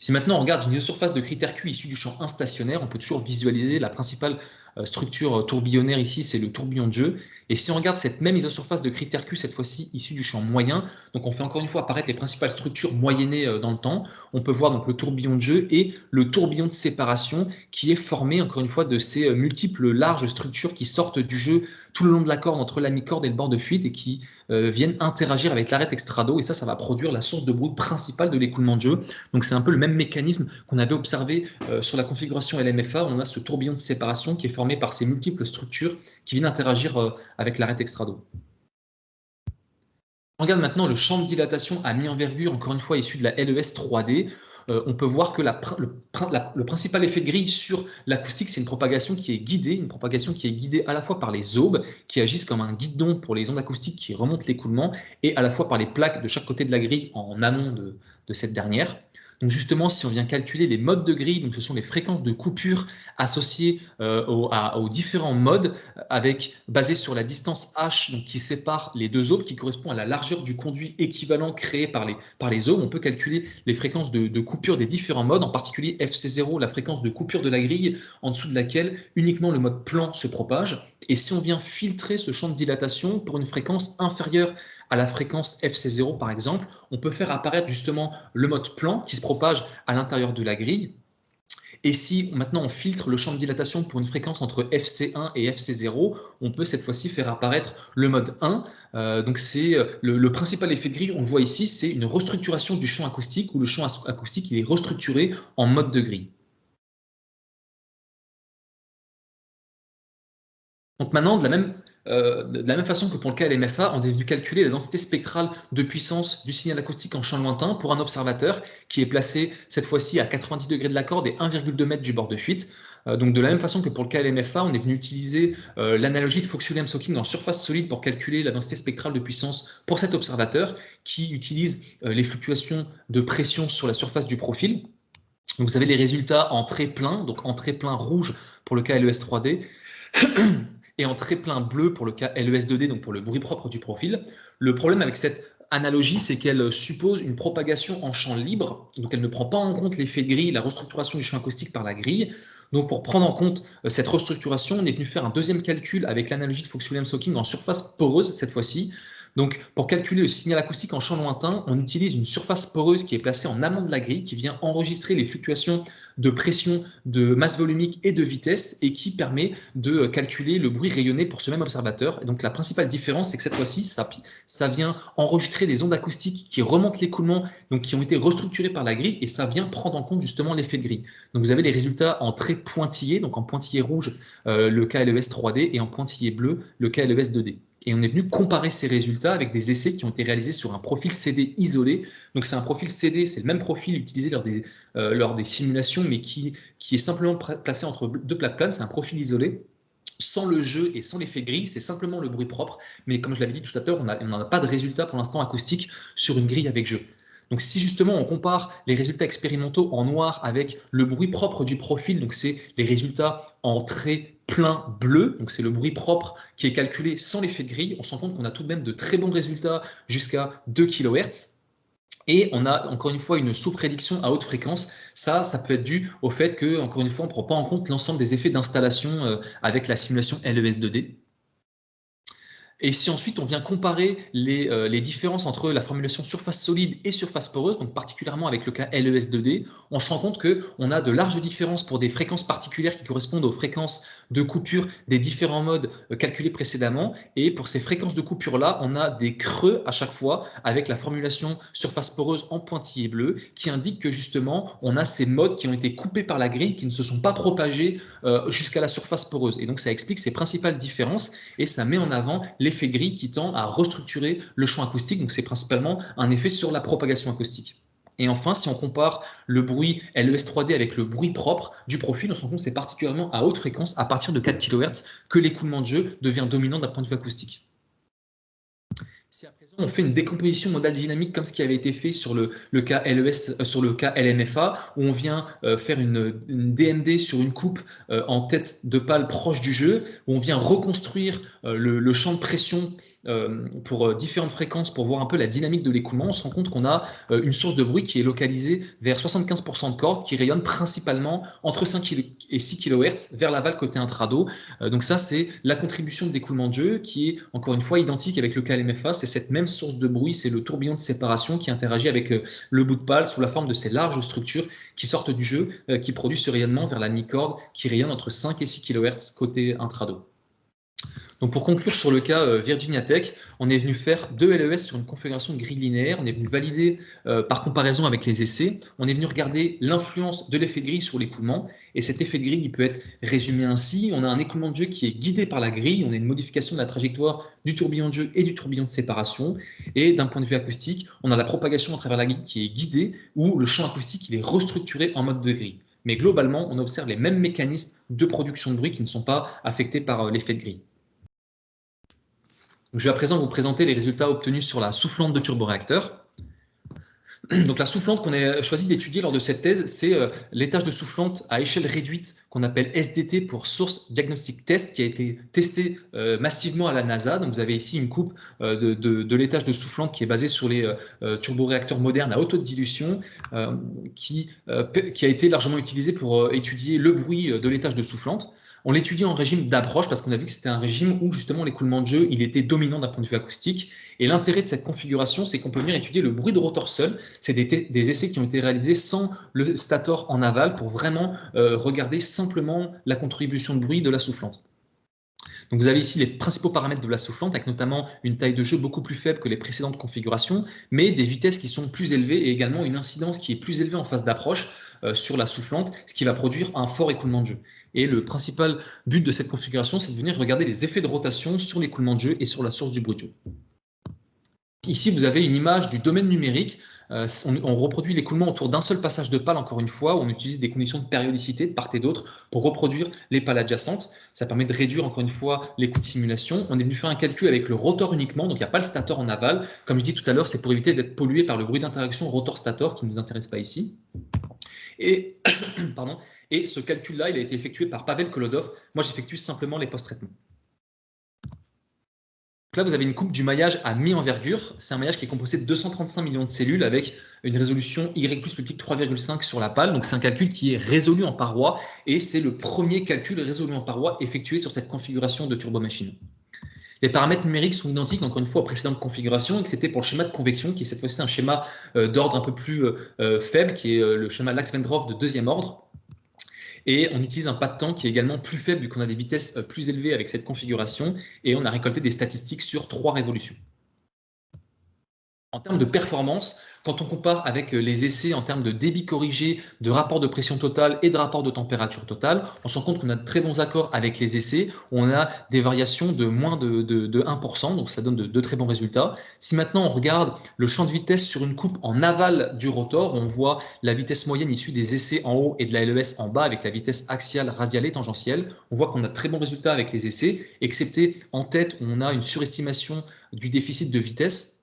Si maintenant on regarde une isosurface de critère Q issue du champ 1 stationnaire, on peut toujours visualiser la principale structure tourbillonnaire ici, c'est le tourbillon de jeu. Et si on regarde cette même isosurface de critère Q, cette fois-ci issue du champ moyen, donc on fait encore une fois apparaître les principales structures moyennées dans le temps, on peut voir donc le tourbillon de jeu et le tourbillon de séparation qui est formé encore une fois de ces multiples larges structures qui sortent du jeu tout le long de la corde entre la mi-corde et le bord de fuite et qui viennent interagir avec l'arête extrado, et ça va produire la source de bruit principale de l'écoulement de jeu. Donc c'est un peu le même mécanisme qu'on avait observé sur la configuration LMFA, où on a ce tourbillon de séparation qui est formé par ces multiples structures qui viennent interagir avec l'arête extrado. On regarde maintenant le champ de dilatation à mi-envergure, encore une fois issu de la LES 3D. On peut voir que le principal effet de grille sur l'acoustique, c'est une propagation qui est guidée à la fois par les aubes, qui agissent comme un guidon pour les ondes acoustiques qui remontent l'écoulement, et à la fois par les plaques de chaque côté de la grille en amont de cette dernière. Donc justement, si on vient calculer les modes de grille, donc ce sont les fréquences de coupure associées aux différents modes, basées sur la distance h donc, qui sépare les deux aubes, qui correspond à la largeur du conduit équivalent créé par les aubes. On peut calculer les fréquences de coupure des différents modes, en particulier FC0, la fréquence de coupure de la grille, en dessous de laquelle uniquement le mode plan se propage. Et si on vient filtrer ce champ de dilatation pour une fréquence inférieure à la fréquence FC0 par exemple, on peut faire apparaître justement le mode plan qui se propage à l'intérieur de la grille. Et si maintenant on filtre le champ de dilatation pour une fréquence entre FC1 et FC0, on peut cette fois-ci faire apparaître le mode 1. Donc c'est le principal effet de grille, on le voit ici, c'est une restructuration du champ acoustique, où le champ acoustique il est restructuré en mode de grille. Donc maintenant, de la même façon que pour le cas LMFA, on est venu calculer la densité spectrale de puissance du signal acoustique en champ lointain pour un observateur qui est placé cette fois-ci à 90 degrés de la corde et 1,2 m du bord de fuite. Donc de la même façon que pour le cas LMFA, on est venu utiliser l'analogie de Fox-Wiliams-Hawking en surface solide pour calculer la densité spectrale de puissance pour cet observateur qui utilise les fluctuations de pression sur la surface du profil. Donc vous avez les résultats en trait plein, donc en trait plein rouge pour le cas LES 3D, et en trait plein bleu pour le cas LES 2D, donc pour le bruit propre du profil. Le problème avec cette analogie, c'est qu'elle suppose une propagation en champ libre, donc elle ne prend pas en compte l'effet de grille, la restructuration du champ acoustique par la grille. Donc pour prendre en compte cette restructuration, on est venu faire un deuxième calcul avec l'analogie de Fox-Wiliams-Hawking en surface poreuse cette fois-ci. Donc, pour calculer le signal acoustique en champ lointain, on utilise une surface poreuse qui est placée en amont de la grille, qui vient enregistrer les fluctuations de pression, de masse volumique et de vitesse, et qui permet de calculer le bruit rayonné pour ce même observateur. Et donc, la principale différence, c'est que cette fois-ci, ça vient enregistrer des ondes acoustiques qui remontent l'écoulement, donc qui ont été restructurées par la grille, et ça vient prendre en compte justement l'effet de grille. Donc, vous avez les résultats en trait pointillé, donc en pointillé rouge, le KLES 3D, et en pointillé bleu, le KLES 2D. Et on est venu comparer ces résultats avec des essais qui ont été réalisés sur un profil CD isolé. Donc c'est un profil CD, c'est le même profil utilisé lors des simulations, mais qui est simplement placé entre deux plaques planes. C'est un profil isolé, sans le jeu et sans l'effet grille, c'est simplement le bruit propre. Mais comme je l'avais dit tout à l'heure, on n'en a pas de résultat pour l'instant acoustique sur une grille avec jeu. Donc si justement on compare les résultats expérimentaux en noir avec le bruit propre du profil, donc c'est les résultats en trait plein bleu, donc c'est le bruit propre qui est calculé sans l'effet de grille, on se rend compte qu'on a tout de même de très bons résultats jusqu'à 2 kHz. Et on a encore une fois une sous-prédiction à haute fréquence. Ça peut être dû au fait que, encore une fois, on ne prend pas en compte l'ensemble des effets d'installation avec la simulation LES2D. Et si ensuite on vient comparer les différences entre la formulation surface solide et surface poreuse, donc particulièrement avec le cas LES2D, on se rend compte qu'on a de larges différences pour des fréquences particulières qui correspondent aux fréquences de coupure des différents modes calculés précédemment. Et pour ces fréquences de coupure-là, on a des creux à chaque fois avec la formulation surface poreuse en pointillé bleu qui indique que justement on a ces modes qui ont été coupés par la grille, qui ne se sont pas propagés jusqu'à la surface poreuse. Et donc ça explique ces principales différences et ça met en avant l'effet gris qui tend à restructurer le champ acoustique. Donc c'est principalement un effet sur la propagation acoustique. Et enfin, si on compare le bruit LES3D avec le bruit propre du profil, on se rend compte que c'est particulièrement à haute fréquence, à partir de 4 kHz, que l'écoulement de jeu devient dominant d'un point de vue acoustique. Si à présent on fait une décomposition modale dynamique comme ce qui avait été fait sur le cas LES, sur le cas LMFA, où on vient faire une DMD sur une coupe en tête de pale proche du jeu, où on vient reconstruire le champ de pression pour différentes fréquences pour voir un peu la dynamique de l'écoulement, on se rend compte qu'on a une source de bruit qui est localisée vers 75% de cordes qui rayonne principalement entre 5 et 6 kHz vers l'aval côté intrado. Donc ça, c'est la contribution de l'écoulement de jeu qui est encore une fois identique avec le cas LMFA. C'est cette même source de bruit, c'est le tourbillon de séparation qui interagit avec le bout de pale sous la forme de ces larges structures qui sortent du jeu, qui produisent ce rayonnement vers la mi-corde qui rayonne entre 5 et 6 kHz côté intrado. Donc pour conclure sur le cas Virginia Tech, on est venu faire 2 LES sur une configuration de grille linéaire, on est venu valider par comparaison avec les essais, on est venu regarder l'influence de l'effet de grille sur l'écoulement, et cet effet de grille il peut être résumé ainsi, on a un écoulement de jeu qui est guidé par la grille, on a une modification de la trajectoire du tourbillon de jeu et du tourbillon de séparation, et d'un point de vue acoustique, on a la propagation à travers la grille qui est guidée, où le champ acoustique il est restructuré en mode de grille. Mais globalement, on observe les mêmes mécanismes de production de bruit qui ne sont pas affectés par l'effet de grille. Je vais à présent vous présenter les résultats obtenus sur la soufflante de turboréacteur. Donc la soufflante qu'on a choisi d'étudier lors de cette thèse, c'est l'étage de soufflante à échelle réduite qu'on appelle SDT pour Source Diagnostic Test, qui a été testé massivement à la NASA. Donc vous avez ici une coupe de l'étage de soufflante qui est basée sur les turboréacteurs modernes à haute dilution, qui a été largement utilisé pour étudier le bruit de l'étage de soufflante. On l'étudie en régime d'approche parce qu'on a vu que c'était un régime où justement l'écoulement de jeu il était dominant d'un point de vue acoustique. Et l'intérêt de cette configuration, c'est qu'on peut venir étudier le bruit de rotor seul. C'est des essais qui ont été réalisés sans le stator en aval pour vraiment regarder simplement la contribution de bruit de la soufflante. Donc vous avez ici les principaux paramètres de la soufflante, avec notamment une taille de jeu beaucoup plus faible que les précédentes configurations, mais des vitesses qui sont plus élevées et également une incidence qui est plus élevée en phase d'approche sur la soufflante, ce qui va produire un fort écoulement de jeu. Et le principal but de cette configuration, c'est de venir regarder les effets de rotation sur l'écoulement de jeu et sur la source du bruit de jeu. Ici, vous avez une image du domaine numérique. On reproduit l'écoulement autour d'un seul passage de pale, encore une fois, où on utilise des conditions de périodicité de part et d'autre pour reproduire les pales adjacentes. Ça permet de réduire, encore une fois, les coûts de simulation. On est venu faire un calcul avec le rotor uniquement, donc il n'y a pas le stator en aval. Comme je dis tout à l'heure, c'est pour éviter d'être pollué par le bruit d'interaction rotor-stator qui ne nous intéresse pas ici. Et, pardon, et ce calcul-là, il a été effectué par Pavel Kolodov. Moi, j'effectue simplement les post-traitements. Là, vous avez une coupe du maillage à mi-envergure. C'est un maillage qui est composé de 235 millions de cellules avec une résolution Y plus multiple 3,5 sur la pale. Donc, c'est un calcul qui est résolu en paroi et c'est le premier calcul résolu en paroi effectué sur cette configuration de turbomachine. Les paramètres numériques sont identiques, encore une fois, aux précédentes configurations, excepté pour le schéma de convection, qui est cette fois-ci un schéma d'ordre un peu plus faible, qui est le schéma Lax-Wendroff de deuxième ordre. Et on utilise un pas de temps qui est également plus faible vu qu'on a des vitesses plus élevées avec cette configuration et on a récolté des statistiques sur 3 révolutions. En termes de performance, quand on compare avec les essais en termes de débit corrigé, de rapport de pression totale et de rapport de température totale, on se rend compte qu'on a de très bons accords avec les essais. On a des variations de moins de 1%, donc ça donne de très bons résultats. Si maintenant on regarde le champ de vitesse sur une coupe en aval du rotor, on voit la vitesse moyenne issue des essais en haut et de la LES en bas avec la vitesse axiale, radiale et tangentielle. On voit qu'on a de très bons résultats avec les essais, excepté en tête où on a une surestimation du déficit de vitesse.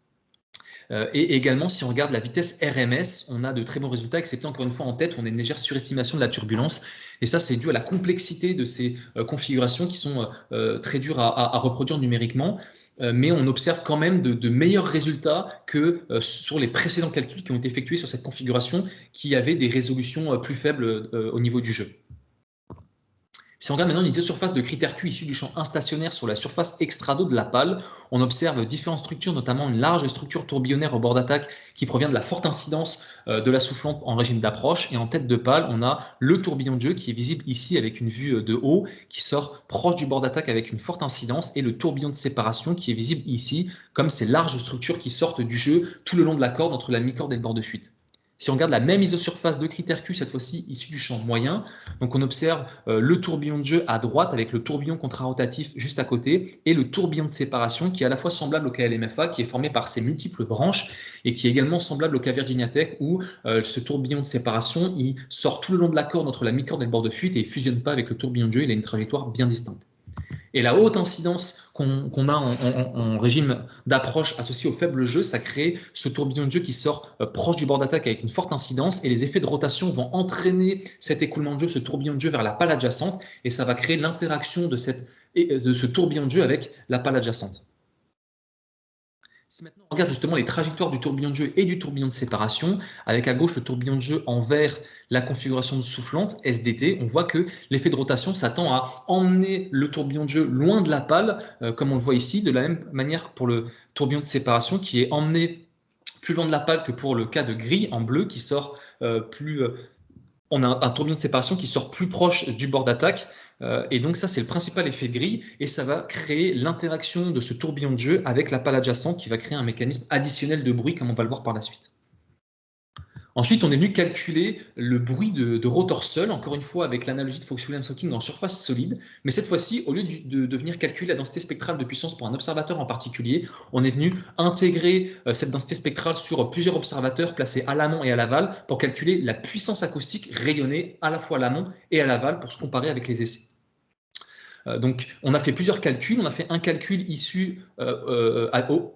Et également, si on regarde la vitesse RMS, on a de très bons résultats, excepté encore une fois en tête, on a une légère surestimation de la turbulence. Et ça, c'est dû à la complexité de ces configurations qui sont très dures à reproduire numériquement. Mais on observe quand même de meilleurs résultats que sur les précédents calculs qui ont été effectués sur cette configuration, qui avaient des résolutions plus faibles au niveau du jeu. Si on regarde maintenant une isosurface de critères Q issus du champ instationnaire sur la surface extrado de la pale, on observe différentes structures, notamment une large structure tourbillonnaire au bord d'attaque qui provient de la forte incidence de la soufflante en régime d'approche. Et en tête de pale, on a le tourbillon de jeu qui est visible ici avec une vue de haut qui sort proche du bord d'attaque avec une forte incidence, et le tourbillon de séparation qui est visible ici comme ces larges structures qui sortent du jeu tout le long de la corde entre la mi-corde et le bord de fuite. Si on regarde la même isosurface de critères Q, cette fois-ci issue du champ moyen, donc on observe le tourbillon de jeu à droite avec le tourbillon contrarotatif juste à côté et le tourbillon de séparation qui est à la fois semblable au KLMFA, qui est formé par ses multiples branches, et qui est également semblable au cas Virginia Tech où ce tourbillon de séparation il sort tout le long de la corde entre la mi-corde et le bord de fuite et il ne fusionne pas avec le tourbillon de jeu, il a une trajectoire bien distincte. Et la haute incidence qu'on a en régime d'approche associée au faible jeu, ça crée ce tourbillon de jeu qui sort proche du bord d'attaque avec une forte incidence, et les effets de rotation vont entraîner cet écoulement de jeu, ce tourbillon de jeu vers la pale adjacente, et ça va créer l'interaction de ce tourbillon de jeu avec la pale adjacente. Si maintenant on regarde justement les trajectoires du tourbillon de jeu et du tourbillon de séparation, avec à gauche le tourbillon de jeu en vert, la configuration de soufflante, SDT, on voit que l'effet de rotation s'attend à emmener le tourbillon de jeu loin de la pale, comme on le voit ici, de la même manière pour le tourbillon de séparation qui est emmené plus loin de la pale que pour le cas de gris en bleu qui sort on a un tourbillon de séparation qui sort plus proche du bord d'attaque, et donc ça c'est le principal effet gris, et ça va créer l'interaction de ce tourbillon de jeu avec la pale adjacente qui va créer un mécanisme additionnel de bruit comme on va le voir par la suite. Ensuite, on est venu calculer le bruit de rotor seul, encore une fois avec l'analogie de Fox-Wiliams-Hawking en surface solide, mais cette fois-ci, au lieu de venir calculer la densité spectrale de puissance pour un observateur en particulier, on est venu intégrer cette densité spectrale sur plusieurs observateurs placés à l'amont et à l'aval pour calculer la puissance acoustique rayonnée à la fois à l'amont et à l'aval pour se comparer avec les essais. Donc, on a fait plusieurs calculs. On a fait un calcul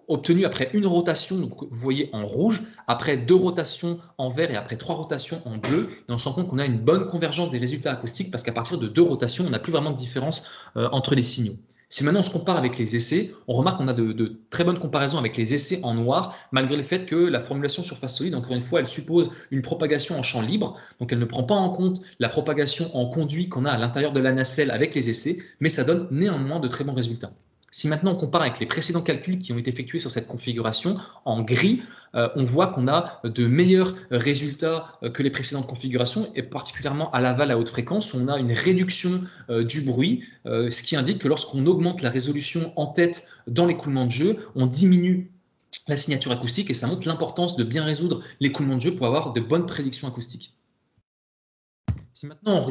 obtenu après une rotation, donc vous voyez en rouge, après 2 rotations en vert et après 3 rotations en bleu. Et on se rend compte qu'on a une bonne convergence des résultats acoustiques parce qu'à partir de 2 rotations, on n'a plus vraiment de différence entre les signaux. Si maintenant on se compare avec les essais, on remarque qu'on a de très bonnes comparaisons avec les essais en noir, malgré le fait que la formulation surface solide, encore une fois, elle suppose une propagation en champ libre, donc elle ne prend pas en compte la propagation en conduit qu'on a à l'intérieur de la nacelle avec les essais, mais ça donne néanmoins de très bons résultats. Si maintenant on compare avec les précédents calculs qui ont été effectués sur cette configuration, en gris, on voit qu'on a de meilleurs résultats que les précédentes configurations, et particulièrement à l'aval à haute fréquence, on a une réduction du bruit, ce qui indique que lorsqu'on augmente la résolution en tête dans l'écoulement de jeu, on diminue la signature acoustique, et ça montre l'importance de bien résoudre l'écoulement de jeu pour avoir de bonnes prédictions acoustiques. Si maintenant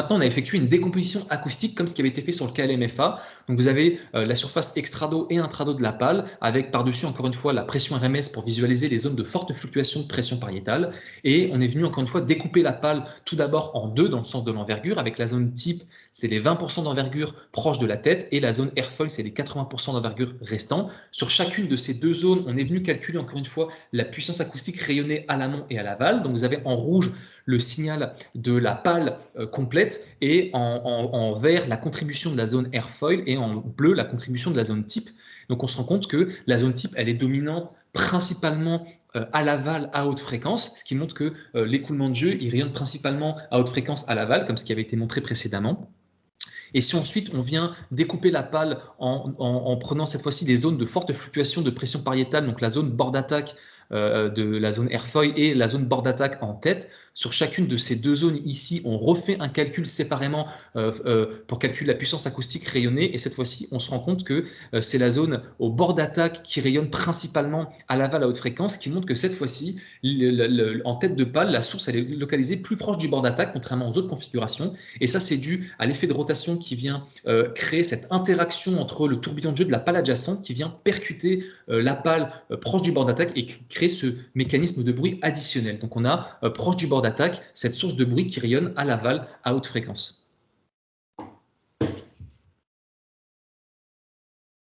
on a effectué une décomposition acoustique comme ce qui avait été fait sur le KLMFA, donc vous avez la surface extrado et intrado de la pale, avec par-dessus encore une fois la pression RMS pour visualiser les zones de forte fluctuation de pression pariétale, et on est venu encore une fois découper la pale tout d'abord en deux dans le sens de l'envergure, avec la zone type, c'est les 20% d'envergure proche de la tête, et la zone airfoil, c'est les 80% d'envergure restants. Sur chacune de ces deux zones, on est venu calculer encore une fois la puissance acoustique rayonnée à l'amont et à l'aval. Donc vous avez en rouge le signal de la pale complète, et en vert la contribution de la zone airfoil, et en bleu la contribution de la zone type. Donc on se rend compte que la zone type elle est dominante principalement à l'aval à haute fréquence, ce qui montre que l'écoulement de jeu il rayonne principalement à haute fréquence à l'aval, comme ce qui avait été montré précédemment. Et si ensuite on vient découper la pale en prenant cette fois-ci des zones de forte fluctuation de pression pariétale, donc la zone bord d'attaque de la zone airfoil et la zone bord d'attaque en tête, sur chacune de ces deux zones ici, on refait un calcul séparément pour calculer la puissance acoustique rayonnée, et cette fois-ci, on se rend compte que c'est la zone au bord d'attaque qui rayonne principalement à l'aval à haute fréquence, qui montre que cette fois-ci, en tête de pale, la source elle est localisée plus proche du bord d'attaque, contrairement aux autres configurations, et ça c'est dû à l'effet de rotation qui vient créer cette interaction entre le tourbillon de jeu de la pale adjacente qui vient percuter la pale proche du bord d'attaque et créer ce mécanisme de bruit additionnel. Donc on a proche du bord d'attaque cette source de bruit qui rayonne à l'aval à haute fréquence.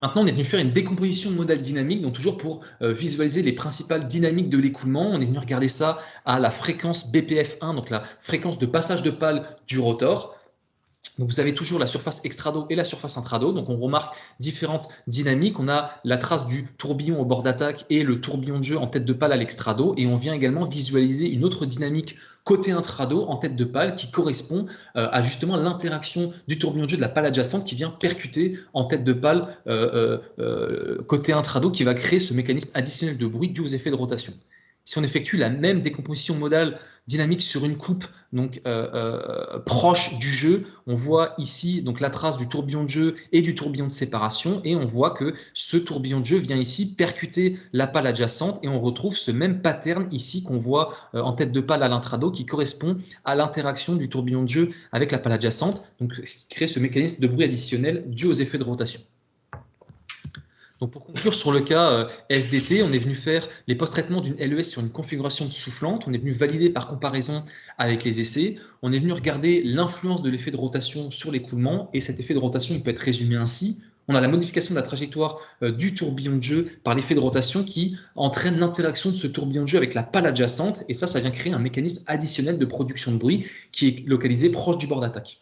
Maintenant, on est venu faire une décomposition de modèles dynamiques, donc toujours pour visualiser les principales dynamiques de l'écoulement. On est venu regarder ça à la fréquence BPF1, donc la fréquence de passage de pale du rotor. Donc vous avez toujours la surface extrado et la surface intrado. Donc on remarque différentes dynamiques. On a la trace du tourbillon au bord d'attaque et le tourbillon de jeu en tête de pale à l'extrado. Et on vient également visualiser une autre dynamique côté intrado en tête de pale qui correspond à justement l'interaction du tourbillon de jeu de la pale adjacente qui vient percuter en tête de pale côté intrado, qui va créer ce mécanisme additionnel de bruit dû aux effets de rotation. Si on effectue la même décomposition modale dynamique sur une coupe donc proche du jeu, on voit ici donc la trace du tourbillon de jeu et du tourbillon de séparation, et on voit que ce tourbillon de jeu vient ici percuter la pale adjacente, et on retrouve ce même pattern ici qu'on voit en tête de pale à l'intrado, qui correspond à l'interaction du tourbillon de jeu avec la pale adjacente, donc ce qui crée ce mécanisme de bruit additionnel dû aux effets de rotation. Donc pour conclure sur le cas SDT, on est venu faire les post-traitements d'une LES sur une configuration de soufflante. On est venu valider par comparaison avec les essais. On est venu regarder l'influence de l'effet de rotation sur l'écoulement. Et cet effet de rotation, il peut être résumé ainsi. On a la modification de la trajectoire du tourbillon de jeu par l'effet de rotation qui entraîne l'interaction de ce tourbillon de jeu avec la pale adjacente. Et ça vient créer un mécanisme additionnel de production de bruit qui est localisé proche du bord d'attaque.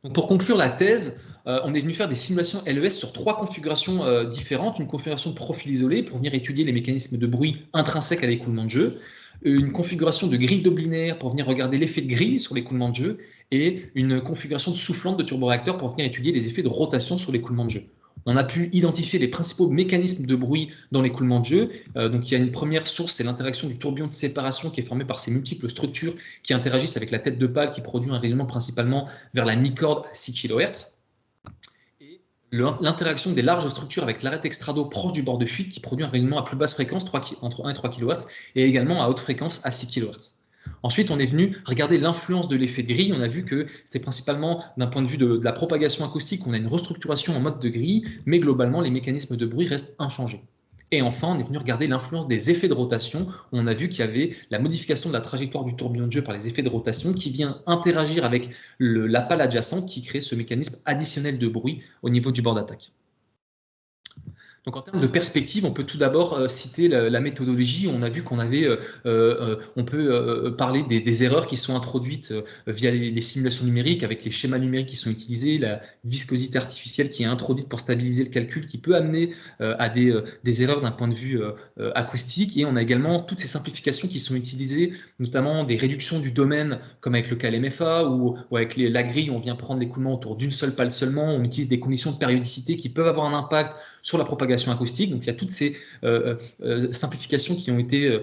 Donc pour conclure la thèse, on est venu faire des simulations LES sur 3 configurations différentes. Une configuration de profil isolé pour venir étudier les mécanismes de bruit intrinsèques à l'écoulement de jeu, une configuration de grille doblinaire pour venir regarder l'effet de grille sur l'écoulement de jeu, et une configuration de soufflante de turboréacteur pour venir étudier les effets de rotation sur l'écoulement de jeu. On a pu identifier les principaux mécanismes de bruit dans l'écoulement de jeu. Donc il y a une première source, c'est l'interaction du tourbillon de séparation qui est formé par ces multiples structures qui interagissent avec la tête de pale qui produit un rayonnement principalement vers la mi-corde à 6 kHz. L'interaction des larges structures avec l'arête extrado proche du bord de fuite qui produit un rayonnement à plus basse fréquence, entre 1 et 3 kHz, et également à haute fréquence à 6 kHz. Ensuite, on est venu regarder l'influence de l'effet de grille. On a vu que c'était principalement d'un point de vue de la propagation acoustique, on a une restructuration en mode de grille, mais globalement, les mécanismes de bruit restent inchangés. Et enfin, on est venu regarder l'influence des effets de rotation. On a vu qu'il y avait la modification de la trajectoire du tourbillon de jeu par les effets de rotation qui vient interagir avec la pale adjacente qui crée ce mécanisme additionnel de bruit au niveau du bord d'attaque. Donc en termes de perspective, on peut tout d'abord citer la méthodologie. On a vu qu'on avait, on peut parler des erreurs qui sont introduites via les simulations numériques avec les schémas numériques qui sont utilisés, la viscosité artificielle qui est introduite pour stabiliser le calcul, qui peut amener à des erreurs d'un point de vue acoustique. Et on a également toutes ces simplifications qui sont utilisées, notamment des réductions du domaine comme avec le cas LMFA ou avec la grille, on vient prendre l'écoulement autour d'une seule pale seulement. On utilise des conditions de périodicité qui peuvent avoir un impact sur la propagation acoustique. Donc il y a toutes ces simplifications qui ont été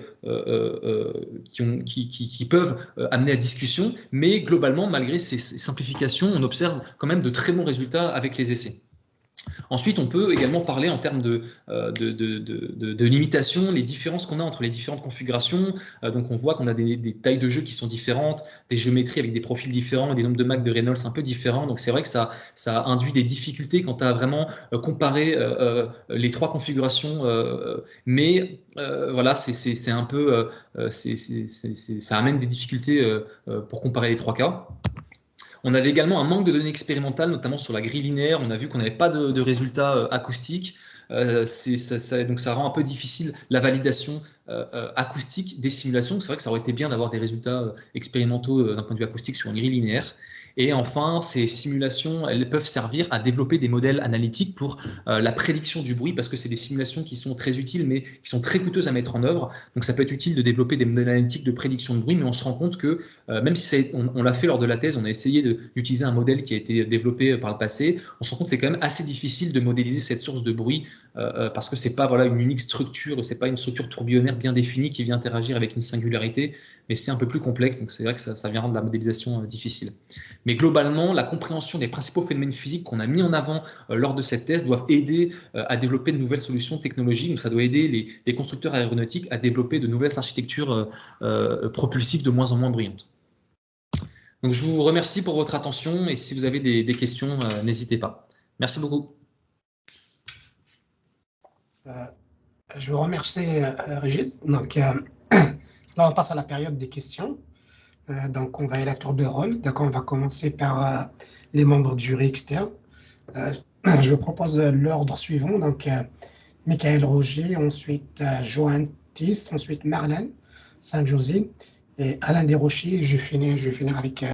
qui peuvent amener à discussion, mais globalement, malgré ces simplifications, on observe quand même de très bons résultats avec les essais. Ensuite, on peut également parler en termes de limitation, les différences qu'on a entre les différentes configurations. Donc, on voit qu'on a des tailles de jeu qui sont différentes, des géométries avec des profils différents et des nombres de Mach de Reynolds un peu différents. Donc, c'est vrai que ça induit des difficultés quand à vraiment comparer les 3 configurations. Mais voilà, c'est un peu, ça amène des difficultés pour comparer les 3 cas. On avait également un manque de données expérimentales, notamment sur la grille linéaire. On a vu qu'on n'avait pas de résultats acoustiques. Donc ça rend un peu difficile la validation acoustique des simulations. C'est vrai que ça aurait été bien d'avoir des résultats expérimentaux d'un point de vue acoustique sur une grille linéaire. Et enfin, ces simulations, elles peuvent servir à développer des modèles analytiques pour la prédiction du bruit, parce que c'est des simulations qui sont très utiles, mais qui sont très coûteuses à mettre en œuvre. Donc ça peut être utile de développer des modèles analytiques de prédiction de bruit, mais on se rend compte que même si on l'a fait lors de la thèse, on a essayé d'utiliser un modèle qui a été développé par le passé, on se rend compte que c'est quand même assez difficile de modéliser cette source de bruit, parce que c'est pas une unique structure, c'est pas une structure tourbillonnaire bien définie qui vient interagir avec une singularité, mais c'est un peu plus complexe, donc c'est vrai que ça vient rendre la modélisation difficile. Mais globalement, la compréhension des principaux phénomènes physiques qu'on a mis en avant lors de cette thèse doivent aider à développer de nouvelles solutions technologiques. Donc ça doit aider les constructeurs aéronautiques à développer de nouvelles architectures propulsives de moins en moins brillantes. Donc je vous remercie pour votre attention, et si vous avez des questions, n'hésitez pas. Merci beaucoup. Je vous remercie, Régis. Donc, là, on passe à la période des questions. Donc, on va aller à tour de rôle. Donc, on va commencer par les membres du jury externe. je vous propose l'ordre suivant. Donc, Michael Roger, ensuite Johan Thies, ensuite Marlène Saint-José et Alain Desrochers. Je vais finir avec